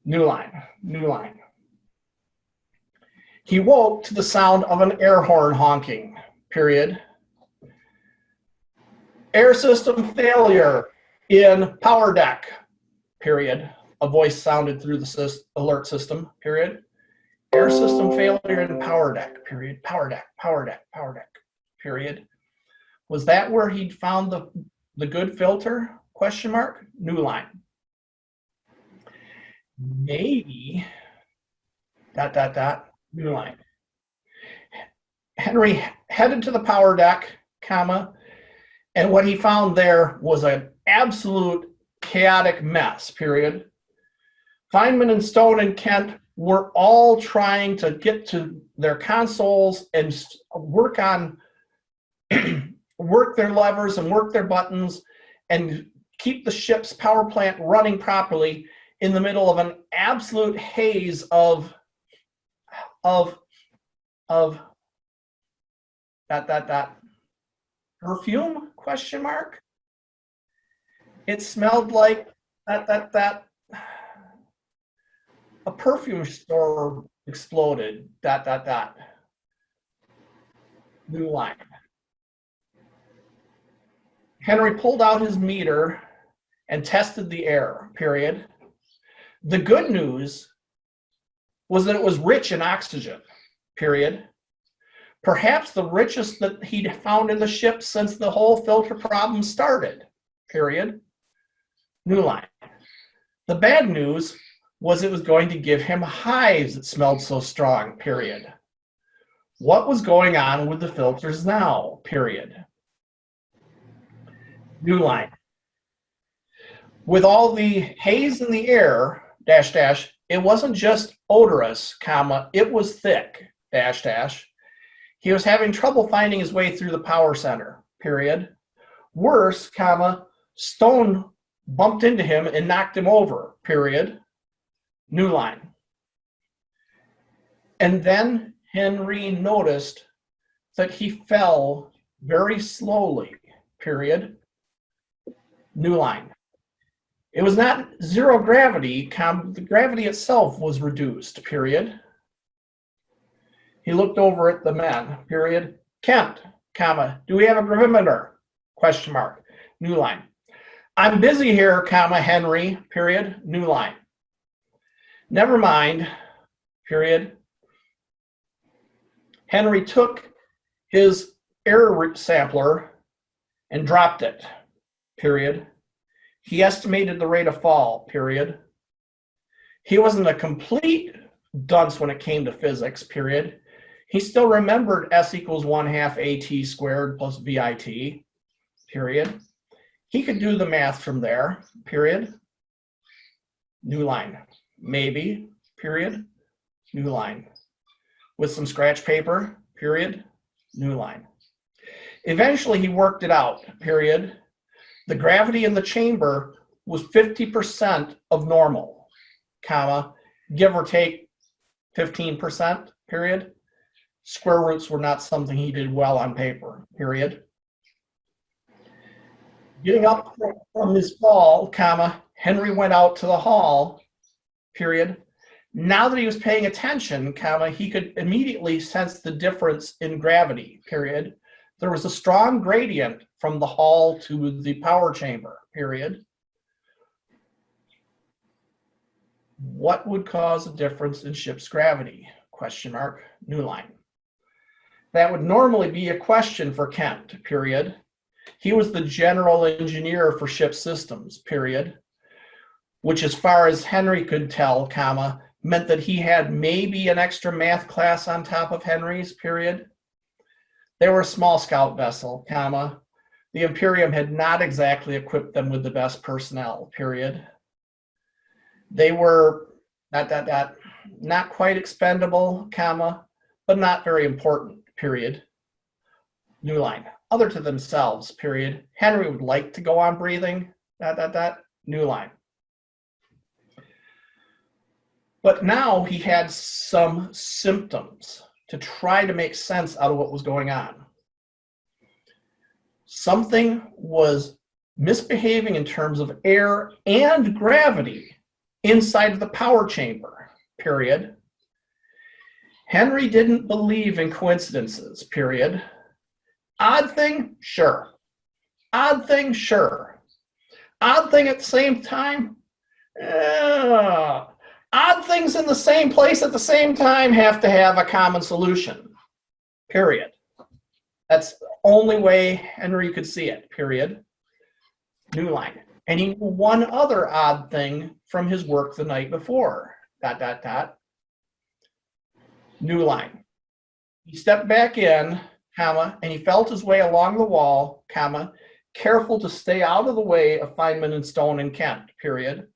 New line. New line. He woke to the sound of an air horn honking, period. Air system failure in power deck, period. A voice sounded through the alert system, period. Air system failure in power deck, period. Power deck, power deck, power deck, period. Was that where he'd found the good filter? Question mark. New line. Maybe. New line. Henry headed to the power deck, comma, and what he found there was an absolute chaotic mess, period. Feynman and Stone and Kent were all trying to get to their consoles and work their levers and work their buttons and keep the ship's power plant running properly in the middle of an absolute haze of perfume, question mark. It smelled like a perfume store exploded, New line. Henry pulled out his meter and tested the air, period. The good news was that it was rich in oxygen, period. Perhaps the richest that he'd found in the ship since the whole filter problem started, period. New line. The bad news was it was going to give him hives that smelled so strong, period. What was going on with the filters now, period. New line. With all the haze in the air, it wasn't just odorous, comma, it was thick, He was having trouble finding his way through the power center, period. Worse, comma, Stone bumped into him and knocked him over, period. New line. And then Henry noticed that he fell very slowly, period. New line. It was not zero gravity, the gravity itself was reduced, period. He looked over at the men, period. Kent, comma, do we have a gravimeter? Question mark. New line. I'm busy here, comma, Henry, period, new line. Never mind, period. Henry took his air sampler and dropped it, period. He estimated the rate of fall, period. He wasn't a complete dunce when it came to physics, period. He still remembered S equals 1/2 AT squared plus BIT, period. He could do the math from there, period. New line. Maybe, period. New line. With some scratch paper, period. New line. Eventually, he worked it out, period. The gravity in the chamber was 50% of normal, comma, give or take 15%, period. Square roots were not something he did well on paper, period. Getting up from his fall, comma, Henry went out to the hall, period. Now that he was paying attention, comma, he could immediately sense the difference in gravity, period. There was a strong gradient from the hall to the power chamber, period. What would cause a difference in ship's gravity? Question mark, new line. That would normally be a question for Kent, period. He was the general engineer for ship systems, period, which as far as Henry could tell, comma, meant that he had maybe an extra math class on top of Henry's, period. They were a small scout vessel, comma. The Imperium had not exactly equipped them with the best personnel, period. They were not quite expendable, comma, but not very important, period. New line. Other to themselves, period. Henry would like to go on breathing, new line. But now he had some symptoms to try to make sense out of what was going on. Something was misbehaving in terms of air and gravity inside of the power chamber, period. Henry didn't believe in coincidences, period. Odd thing? Sure. Odd thing? Sure. Odd thing at the same time? Odd things in the same place at the same time have to have a common solution, period. That's the only way Henry could see it, period. New line. And he knew one other odd thing from his work the night before, New line. He stepped back in, comma, and he felt his way along the wall, comma, careful to stay out of the way of Feynman and Stone and Kent, period.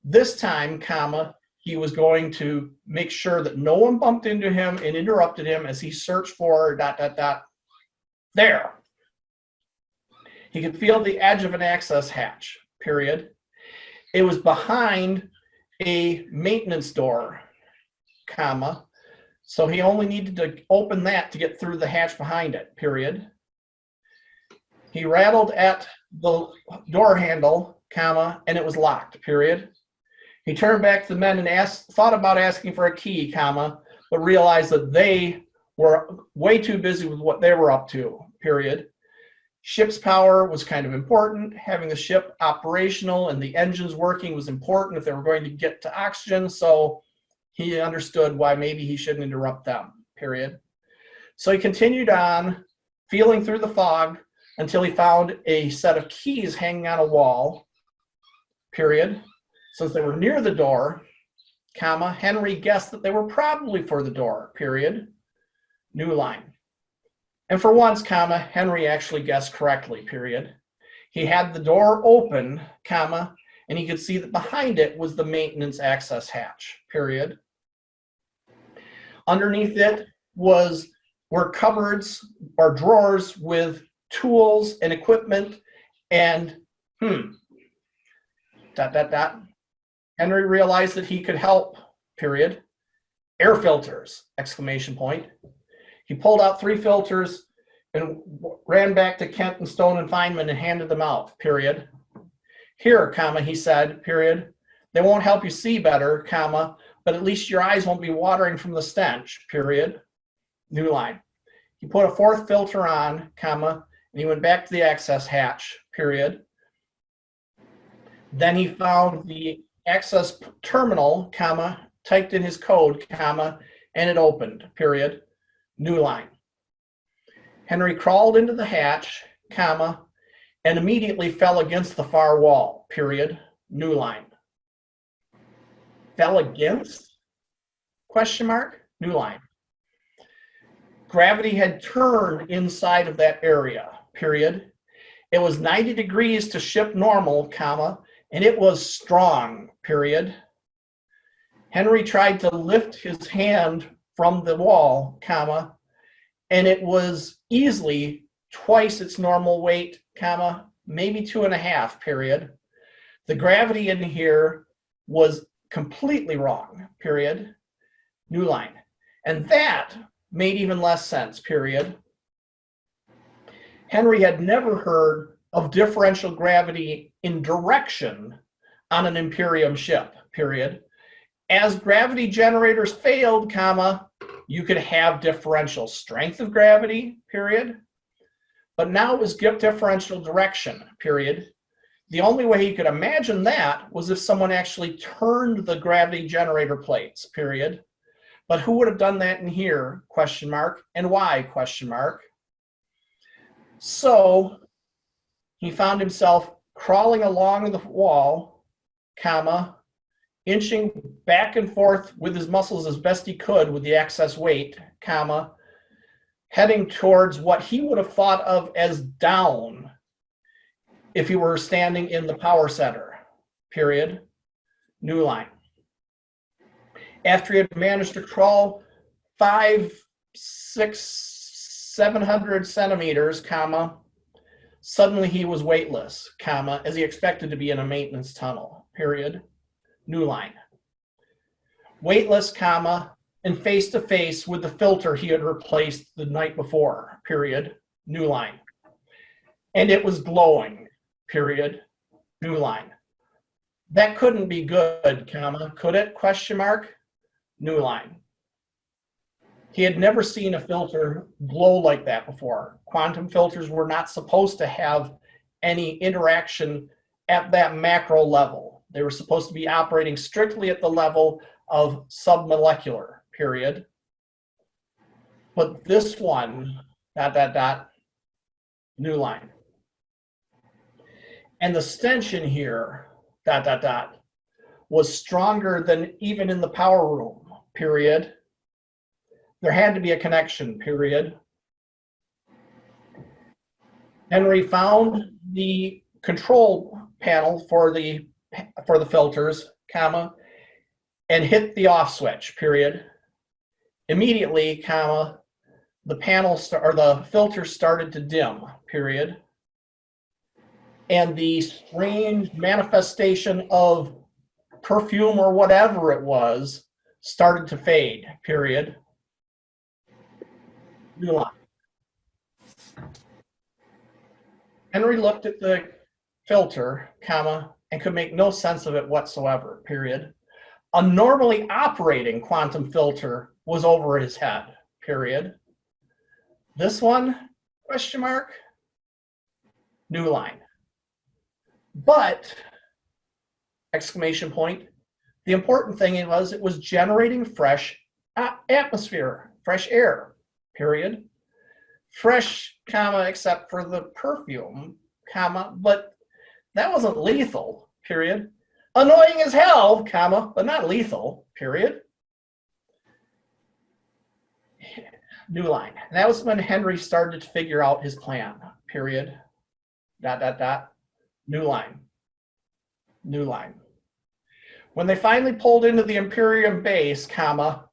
This time, comma, he was going to make sure that no one bumped into him and interrupted him as he searched for ... There. He could feel the edge of an access hatch, period. It was behind a maintenance door, comma, so he only needed to open that to get through the hatch behind it, period. He rattled at the door handle, comma, and it was locked, period. He turned back to the men and thought about asking for a key, comma, but realized that they were way too busy with what they were up to, period. Ship's power was kind of important. Having the ship operational and the engines working was important if they were going to get to oxygen, so he understood why maybe he shouldn't interrupt them, period. So he continued on, feeling through the fog, until he found a set of keys hanging on a wall, period. Since they were near the door, comma, Henry guessed that they were probably for the door, period. New line. And for once, comma, Henry actually guessed correctly, period. He had the door open, comma, and he could see that behind it was the maintenance access hatch, period. Underneath it were cupboards or drawers with tools and equipment and Henry realized that he could help, period. Air filters, exclamation point. He pulled out 3 filters and ran back to Kent and Stone and Feynman and handed them out, period. Here, comma, he said, period. They won't help you see better, comma, but at least your eyes won't be watering from the stench, period. New line. He put a 4th filter on, comma, And he went back to the access hatch, period. Then he found the access terminal, comma, typed in his code, comma, and it opened, period. New line. Henry crawled into the hatch, comma, and immediately fell against the far wall, period. New line. Fell against? Question mark? New line. Gravity had turned inside of that area, period. It was 90 degrees to ship normal, comma, and it was strong, period. Henry tried to lift his hand from the wall, comma, and it was easily twice its normal weight, comma, maybe 2.5, period. The gravity in here was completely wrong, period. New line. And that made even less sense, period. Henry had never heard of differential gravity in direction on an Imperium ship, period. As gravity generators failed, comma, you could have differential strength of gravity, period. But now it was differential direction, period. The only way he could imagine that was if someone actually turned the gravity generator plates, period. But who would have done that in here, question mark, and why, question mark. So he found himself crawling along the wall, comma, inching back and forth with his muscles as best he could with the excess weight, comma, heading towards what he would have thought of as down if he were standing in the power center, period. New line. After he had managed to crawl 500, 600, 700 centimeters, comma, suddenly he was weightless, comma, as he expected to be in a maintenance tunnel, period. New line. Weightless, comma, and face to face with the filter he had replaced the night before, period. New line. And it was glowing, period. New line. That couldn't be good, comma, could it, question mark? New line. He had never seen a filter glow like that before. Quantum filters were not supposed to have any interaction at that macro level. They were supposed to be operating strictly at the level of submolecular, period. But this one, ... new line. And the stench in here, ... was stronger than even in the power room, period. There had to be a connection, period. Henry found the control panel for the filters, comma, and hit the off switch, period. Immediately, comma, the panel or the filter started to dim, period. And the strange manifestation of perfume or whatever it was started to fade, period. New line. Henry looked at the filter, comma, and could make no sense of it whatsoever, period. A normally operating quantum filter was over his head, period. This one, question mark, new line. But, exclamation point, the important thing was it was generating fresh atmosphere, fresh air, period. Fresh, comma, except for the perfume, comma, but that wasn't lethal, period. Annoying as hell, comma, but not lethal, period. New line. And that was when Henry started to figure out his plan, period. ... New line. New line. When they finally pulled into the Imperium base, comma,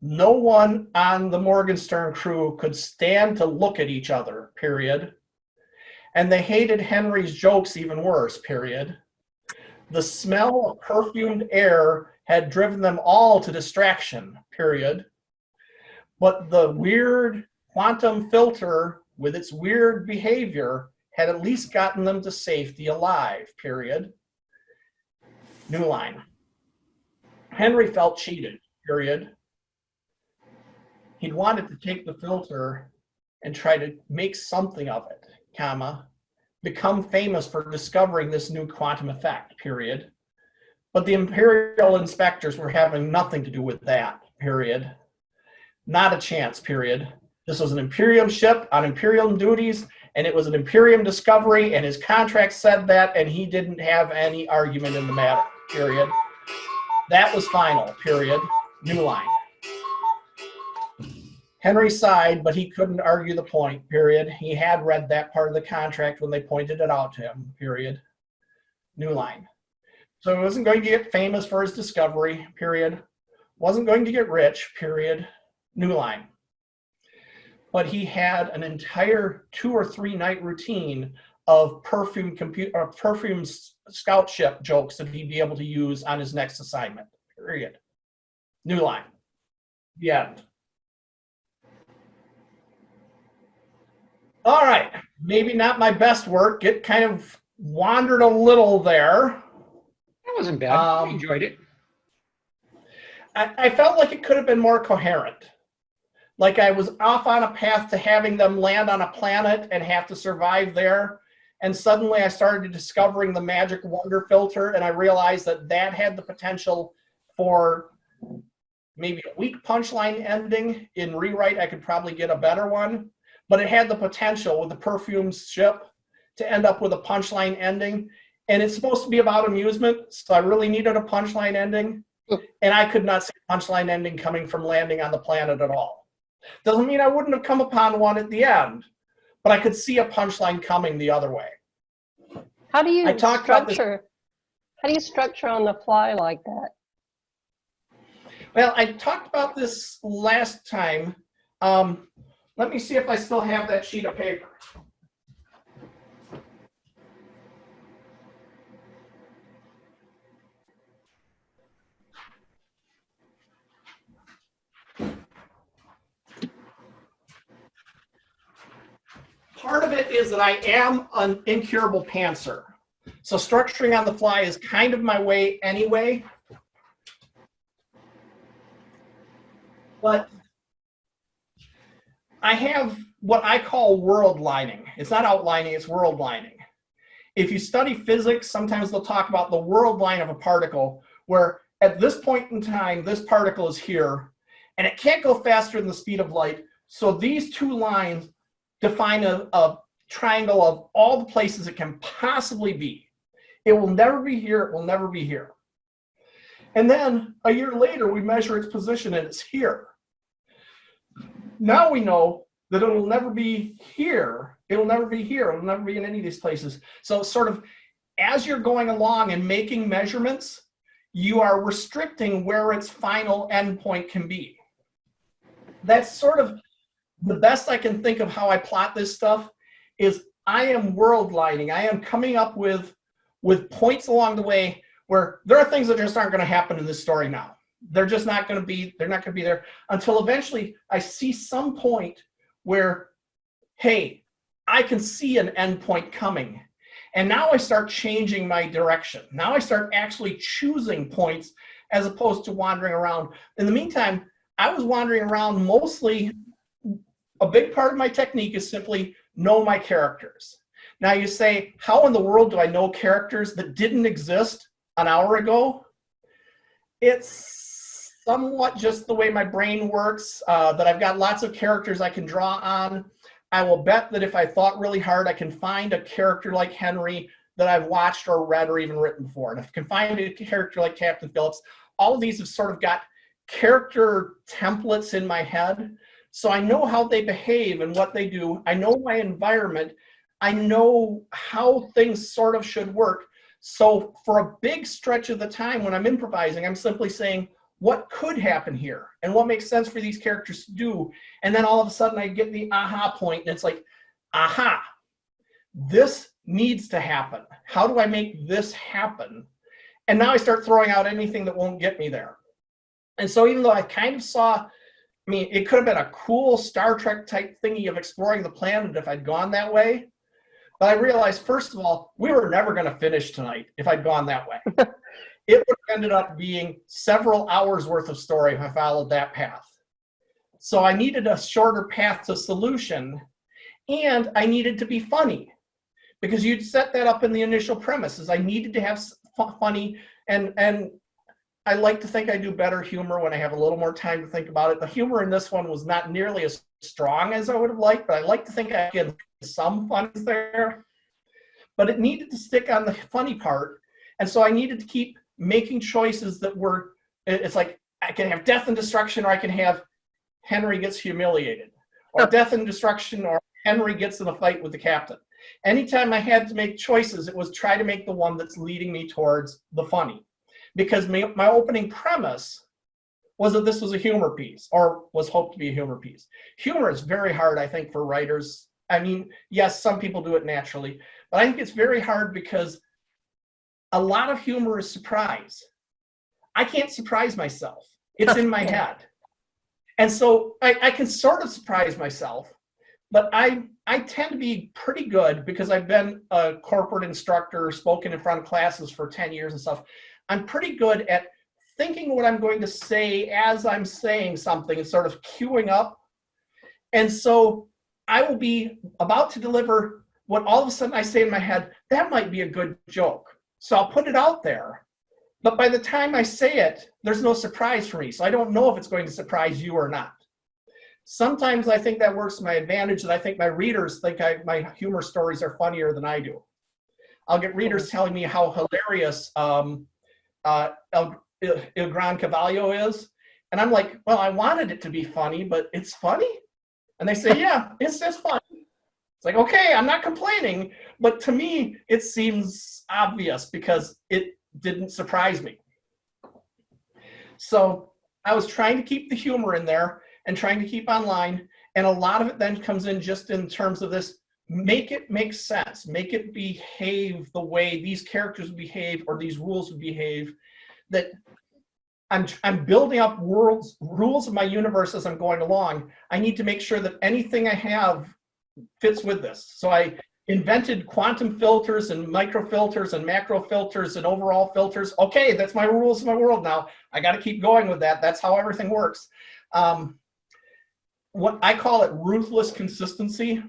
no one on the Morgenstern crew could stand to look at each other, period. And they hated Henry's jokes even worse, period. The smell of perfumed air had driven them all to distraction, period. But the weird quantum filter with its weird behavior had at least gotten them to safety alive, period. New line. Henry felt cheated, period. He'd wanted to take the filter and try to make something of it, comma, become famous for discovering this new quantum effect, period. But the Imperial inspectors were having nothing to do with that, period. Not a chance, period. This was an Imperium ship on Imperium duties, and it was an Imperium discovery, and his contract said that, and he didn't have any argument in the matter, period. That was final, period. New line. Henry sighed, but he couldn't argue the point, period. He had read that part of the contract when they pointed it out to him, period. New line. So he wasn't going to get famous for his discovery, period. Wasn't going to get rich, period. New line. But he had an entire 2 or 3 night routine of perfume scout ship jokes that he'd be able to use on his next assignment, period. New line. The end. All right, maybe not my best work. It kind of wandered a little there. That wasn't bad. I enjoyed it. I felt like it could have been more coherent. Like I was off on a path to having them land on a planet and have to survive there. And suddenly I started discovering the magic wonder filter, and I realized that that had the potential for maybe a weak punchline ending. In rewrite, I could probably get a better one. But it had the potential with the perfume ship to end up with a punchline ending. And it's supposed to be about amusement, so I really needed a punchline ending. And I could not see a punchline ending coming from landing on the planet at all. Doesn't mean I wouldn't have come upon one at the end, but I could see a punchline coming the other way. How do you I talked about this. structure? How do you structure on the fly like that? Well, I talked about this last time. Let me see if I still have that sheet of paper. Part of it is that I am an incurable pantser. So structuring on the fly is kind of my way anyway. But I have what I call world lining. It's not outlining, it's world lining. If you study physics, sometimes they'll talk about the world line of a particle, where at this point in time, this particle is here, and it can't go faster than the speed of light. So these two lines define a triangle of all the places it can possibly be. It will never be here, it will never be here. And then a year later, we measure its position and it's here. Now we know that it will never be here, it will never be here, it will never be in any of these places. So sort of as you're going along and making measurements, you are restricting where its final endpoint can be. That's sort of the best I can think of how I plot this stuff is I am world lining. I am coming up with points along the way where there are things that just aren't going to happen in this story now. They're just not going to be, they're not going to be there until eventually I see some point where, hey, I can see an endpoint coming. And now I start changing my direction. Now I start actually choosing points as opposed to wandering around. In the meantime, I was wandering around mostly. A big part of my technique is simply know my characters. Now you say, how in the world do I know characters that didn't exist an hour ago? It's somewhat just the way my brain works, that I've got lots of characters I can draw on. I will bet that if I thought really hard, I can find a character like Henry that I've watched or read or even written for. And if I can find a character like Captain Phillips, all of these have sort of got character templates in my head. So I know how they behave and what they do. I know my environment. I know how things sort of should work. So for a big stretch of the time when I'm improvising, I'm simply saying, what could happen here? And what makes sense for these characters to do? And then all of a sudden I get the aha point, and it's like, aha, this needs to happen. How do I make this happen? And now I start throwing out anything that won't get me there. And so even though I kind of saw, I mean, it could have been a cool Star Trek type thingy of exploring the planet if I'd gone that way. But I realized, first of all, we were never going to finish tonight if I'd gone that way. It would have ended up being several hours worth of story if I followed that path. So I needed a shorter path to solution. And I needed to be funny because you'd set that up in the initial premises. I needed to have funny, and I like to think I do better humor when I have a little more time to think about it. The humor in this one was not nearly as strong as I would have liked, but I like to think I get some fun there. But it needed to stick on the funny part. And so I needed to keep making choices that were, it's like I can have death and destruction, or I can have Henry gets humiliated, or death and destruction, or Henry gets in a fight with the captain. Anytime I had to make choices, it was try to make the one that's leading me towards the funny. Because my opening premise was that this was a humor piece, or was hoped to be a humor piece. Humor is very hard, I think, for writers. I mean, yes, some people do it naturally, but I think it's very hard because a lot of humor is surprise. I can't surprise myself. It's in my head. And so I can sort of surprise myself, but I tend to be pretty good because I've been a corporate instructor, spoken in front of classes for 10 years and stuff. I'm pretty good at thinking what I'm going to say as I'm saying something and sort of queuing up. And so I will be about to deliver what all of a sudden I say in my head, that might be a good joke. So I'll put it out there. But by the time I say it, there's no surprise for me. So I don't know if it's going to surprise you or not. Sometimes I think that works to my advantage, that I think my readers think my humor stories are funnier than I do. I'll get readers telling me how hilarious Il Gran Cavallo is. And I'm like, well, I wanted it to be funny, but it's funny? And they say, yeah, it's just funny. It's like, okay, I'm not complaining, but to me, it seems obvious because it didn't surprise me. So I was trying to keep the humor in there and trying to keep online. And a lot of it then comes in just in terms of this, make it make sense, make it behave the way these characters would behave or these rules would behave, that I'm building up rules of my universe as I'm going along. I need to make sure that anything I have fits with this. So I invented quantum filters and micro filters and macro filters and overall filters. Okay, that's my rules of my world now. I got to keep going with that. That's how everything works. What I call it ruthless consistency.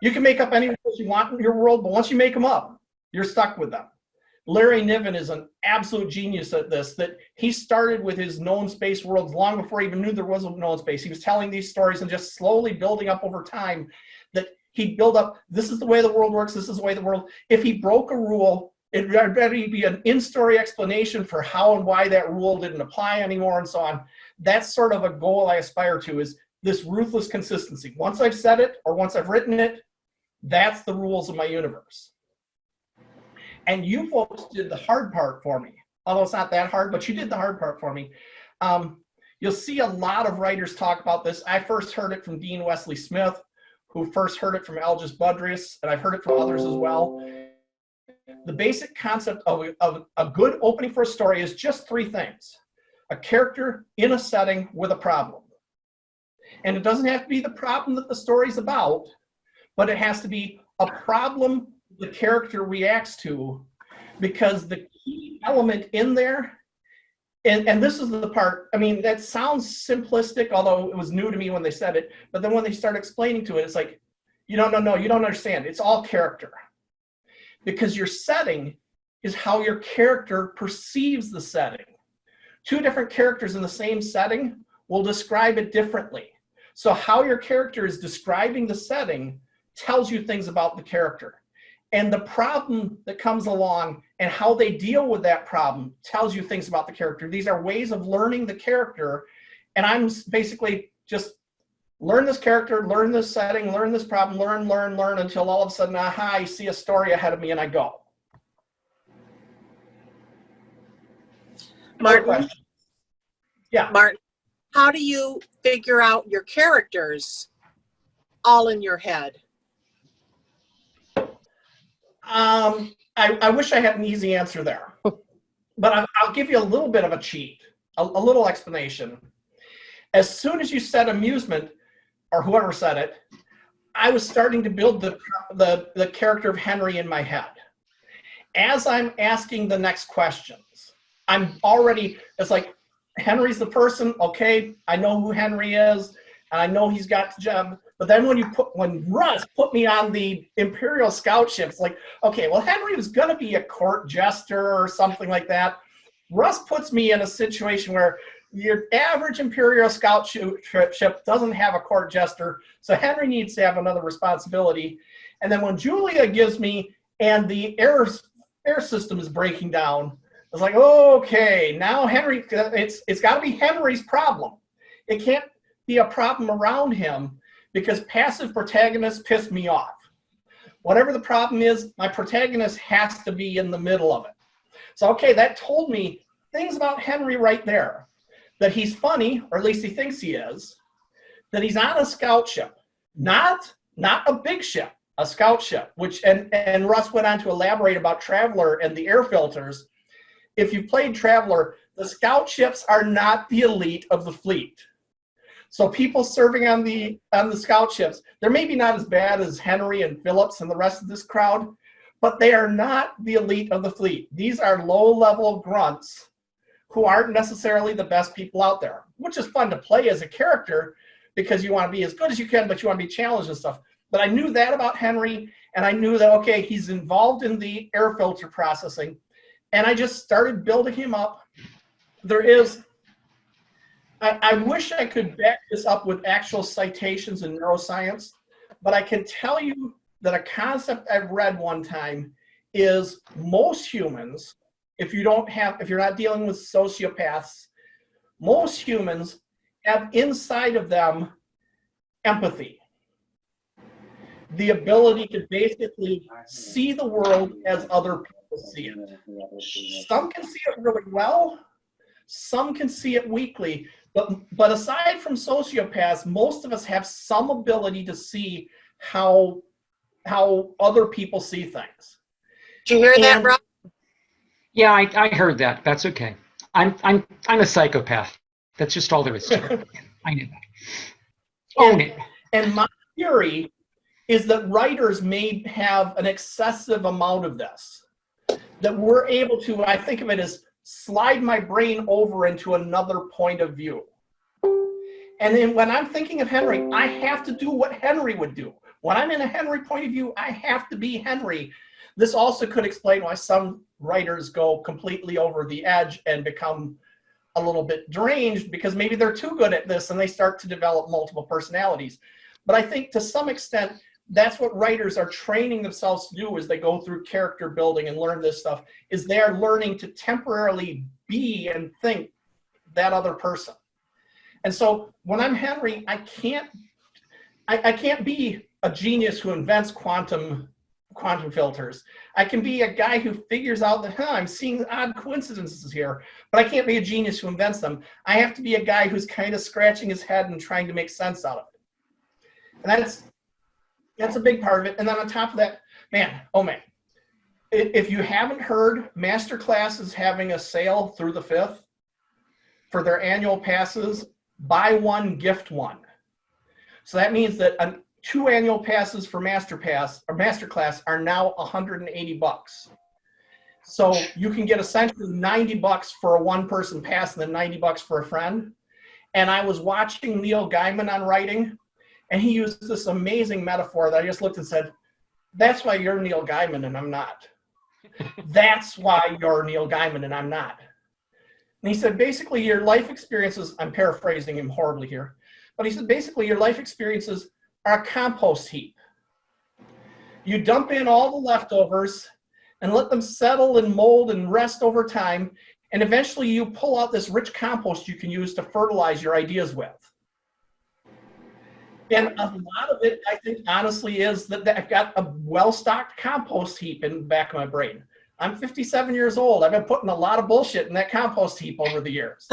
You can make up any rules you want in your world, but once you make them up, you're stuck with them. Larry Niven is an absolute genius at this, that he started with his known space worlds long before he even knew there was a known space. He was telling these stories and just slowly building up over time that he'd build up, this is the way the world works, this is the way the world, if he broke a rule, it'd better be an in-story explanation for how and why that rule didn't apply anymore and so on. That's sort of a goal I aspire to, is this ruthless consistency. Once I've said it or once I've written it, that's the rules of my universe. And you folks did the hard part for me. Although it's not that hard, but you did the hard part for me. You'll see a lot of writers talk about this. I first heard it from Dean Wesley Smith, who first heard it from Algis Budrys, and I've heard it from others as well. The basic concept of a good opening for a story is just three things. A character in a setting with a problem. And it doesn't have to be the problem that the story's about, but it has to be a problem the character reacts to, because the key element in there, and this is the part, I mean, that sounds simplistic, although it was new to me when they said it, but then when they start explaining to it, it's like, you don't understand. It's all character. Because your setting is how your character perceives the setting. Two different characters in the same setting will describe it differently. So how your character is describing the setting tells you things about the character. And the problem that comes along and how they deal with that problem tells you things about the character. These are ways of learning the character. And I'm basically just learn this character, learn this setting, learn this problem, learn until all of a sudden, aha, I see a story ahead of me and I go. Martin? Yeah. Martin, how do you figure out your characters all in your head? I wish I had an easy answer there, but I'll give you a little bit of a cheat, a little explanation. As soon as you said amusement, or whoever said it, I was starting to build the character of Henry in my head. As I'm asking the next questions, I'm already, it's like, Henry's the person, okay, I know who Henry is, and I know he's got the job. But then when Russ put me on the Imperial Scout ship, it's like, okay, well, Henry was going to be a court jester or something like that. Russ puts me in a situation where your average Imperial Scout ship doesn't have a court jester, so Henry needs to have another responsibility. And then when Julia gives me, and the air system is breaking down, it's like, okay, now Henry, it's got to be Henry's problem. It can't be a problem around him, because passive protagonists piss me off. Whatever the problem is, my protagonist has to be in the middle of it. So, okay, that told me things about Henry right there. That he's funny, or at least he thinks he is. That he's on a scout ship. Not a big ship, a scout ship. And Russ went on to elaborate about Traveler and the air filters. If you played Traveler, the scout ships are not the elite of the fleet. So people serving on the scout ships, they're maybe not as bad as Henry and Phillips and the rest of this crowd, but they are not the elite of the fleet. These are low-level grunts who aren't necessarily the best people out there, which is fun to play as a character because you want to be as good as you can, but you want to be challenged and stuff. But I knew that about Henry, and I knew that, okay, he's involved in the air filter processing, and I just started building him up. I wish I could back this up with actual citations in neuroscience, but I can tell you that a concept I've read one time is most humans, if you're not dealing with sociopaths, most humans have inside of them empathy. The ability to basically see the world as other people see it. Some can see it really well, some can see it weakly. But aside from sociopaths, most of us have some ability to see how other people see things. Did you hear that, Rob? Yeah, I heard that. That's okay. I'm a psychopath. That's just all there is to it. I knew that. Own it. And my theory is that writers may have an excessive amount of this. That we're able to, I think of it as slide my brain over into another point of view. And then when I'm thinking of Henry, I have to do what Henry would do. When I'm in a Henry point of view, I have to be Henry. This also could explain why some writers go completely over the edge and become a little bit deranged because maybe they're too good at this and they start to develop multiple personalities. But I think to some extent, that's what writers are training themselves to do as they go through character building and learn this stuff, is they're learning to temporarily be and think that other person. And so when I'm Henry, I can't be a genius who invents quantum filters. I can be a guy who figures out that, I'm seeing odd coincidences here, but I can't be a genius who invents them. I have to be a guy who's kind of scratching his head and trying to make sense out of it. And that's a big part of it. And then on top of that, man, if you haven't heard, Masterclass is having a sale through the 5th for their annual passes, buy one, gift one. So that means that 2 annual passes for Masterclass are now $180. So you can get essentially $90 for a one-person pass and then $90 for a friend. And I was watching Neil Gaiman on writing, and he used this amazing metaphor that I just looked and said, that's why you're Neil Gaiman and I'm not. That's why you're Neil Gaiman and I'm not. And he said, basically your life experiences, I'm paraphrasing him horribly here, but he said, basically your life experiences are a compost heap. You dump in all the leftovers and let them settle and mold and rest over time, and eventually you pull out this rich compost you can use to fertilize your ideas with. And a lot of it, I think, honestly, is that I've got a well-stocked compost heap in the back of my brain. I'm 57 years old. I've been putting a lot of bullshit in that compost heap over the years.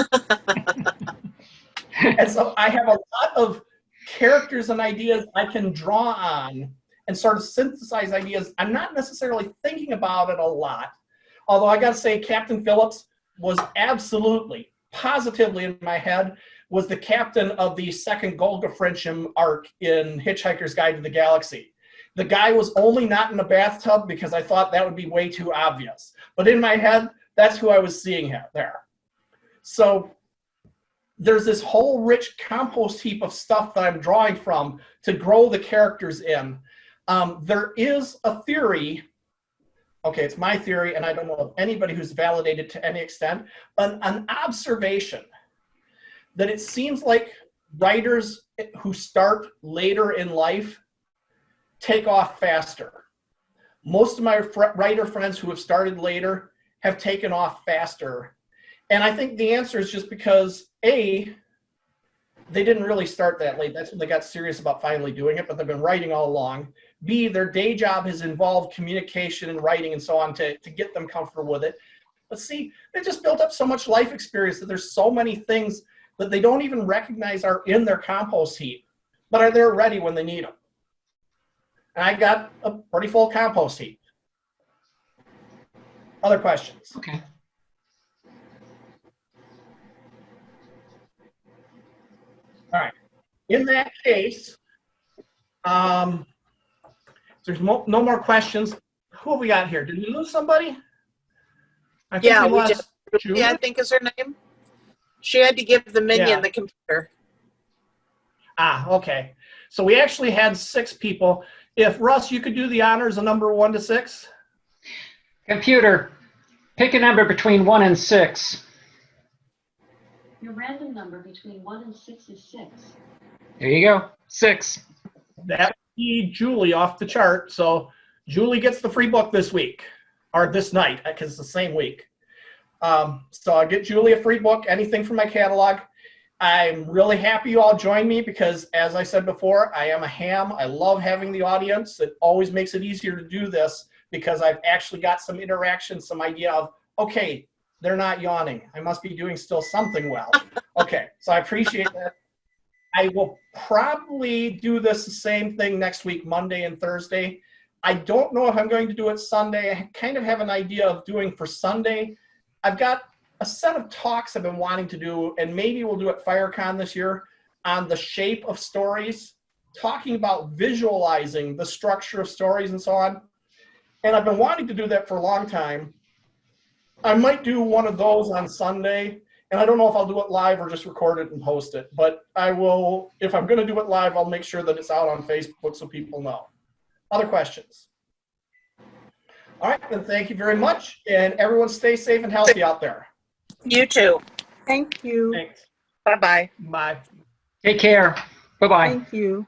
And so I have a lot of characters and ideas I can draw on and sort of synthesize ideas. I'm not necessarily thinking about it a lot. Although I got to say, Captain Phillips was absolutely, positively in my head, was the captain of the second Golga Frencham arc in Hitchhiker's Guide to the Galaxy. The guy was only not in a bathtub because I thought that would be way too obvious. But in my head, that's who I was seeing there. So there's this whole rich compost heap of stuff that I'm drawing from to grow the characters in. There is a theory, okay, it's my theory, and I don't know of anybody who's validated to any extent, an observation that it seems like writers who start later in life take off faster. Most of my writer friends who have started later have taken off faster. And I think the answer is just because, A, they didn't really start that late. That's when they got serious about finally doing it, but they've been writing all along. B, their day job has involved communication and writing and so on to get them comfortable with it. But C, they just built up so much life experience that there's so many things that they don't even recognize are in their compost heap, but are there ready when they need them. And I got a pretty full compost heap. Other questions? Okay. All right. In that case, if there's no more questions, who have we got here? Did we lose somebody? I think Yeah, we lost did. Julie. Yeah, I think is her name. She had to give the minion Yeah. the computer. Ah, okay. So we actually had 6 people. If Russ, you could do the honors of number 1 to 6. Computer, pick a number between 1 and 6. Your random number between 1 and 6 is 6. There you go. 6. That would be Julie off the chart. So Julie gets the free book this week, or this night, because it's the same week. So I'll get Julie a free book, anything from my catalog. I'm really happy you all joined me because, as I said before, I am a ham. I love having the audience. It always makes it easier to do this because I've actually got some interaction, some idea of, okay, they're not yawning. I must be doing still something well. Okay, so I appreciate that. I will probably do this the same thing next week, Monday and Thursday. I don't know if I'm going to do it Sunday. I kind of have an idea of doing for Sunday. I've got a set of talks I've been wanting to do, and maybe we'll do it FireCon this year, on the shape of stories, talking about visualizing the structure of stories and so on. And I've been wanting to do that for a long time. I might do one of those on Sunday, and I don't know if I'll do it live or just record it and post it, but I will, if I'm going to do it live, I'll make sure that it's out on Facebook so people know. Other questions? All right, then thank you very much, and everyone stay safe and healthy out there. You too. Thank you. Thanks. Bye-bye. Bye. Take care. Bye-bye. Thank you.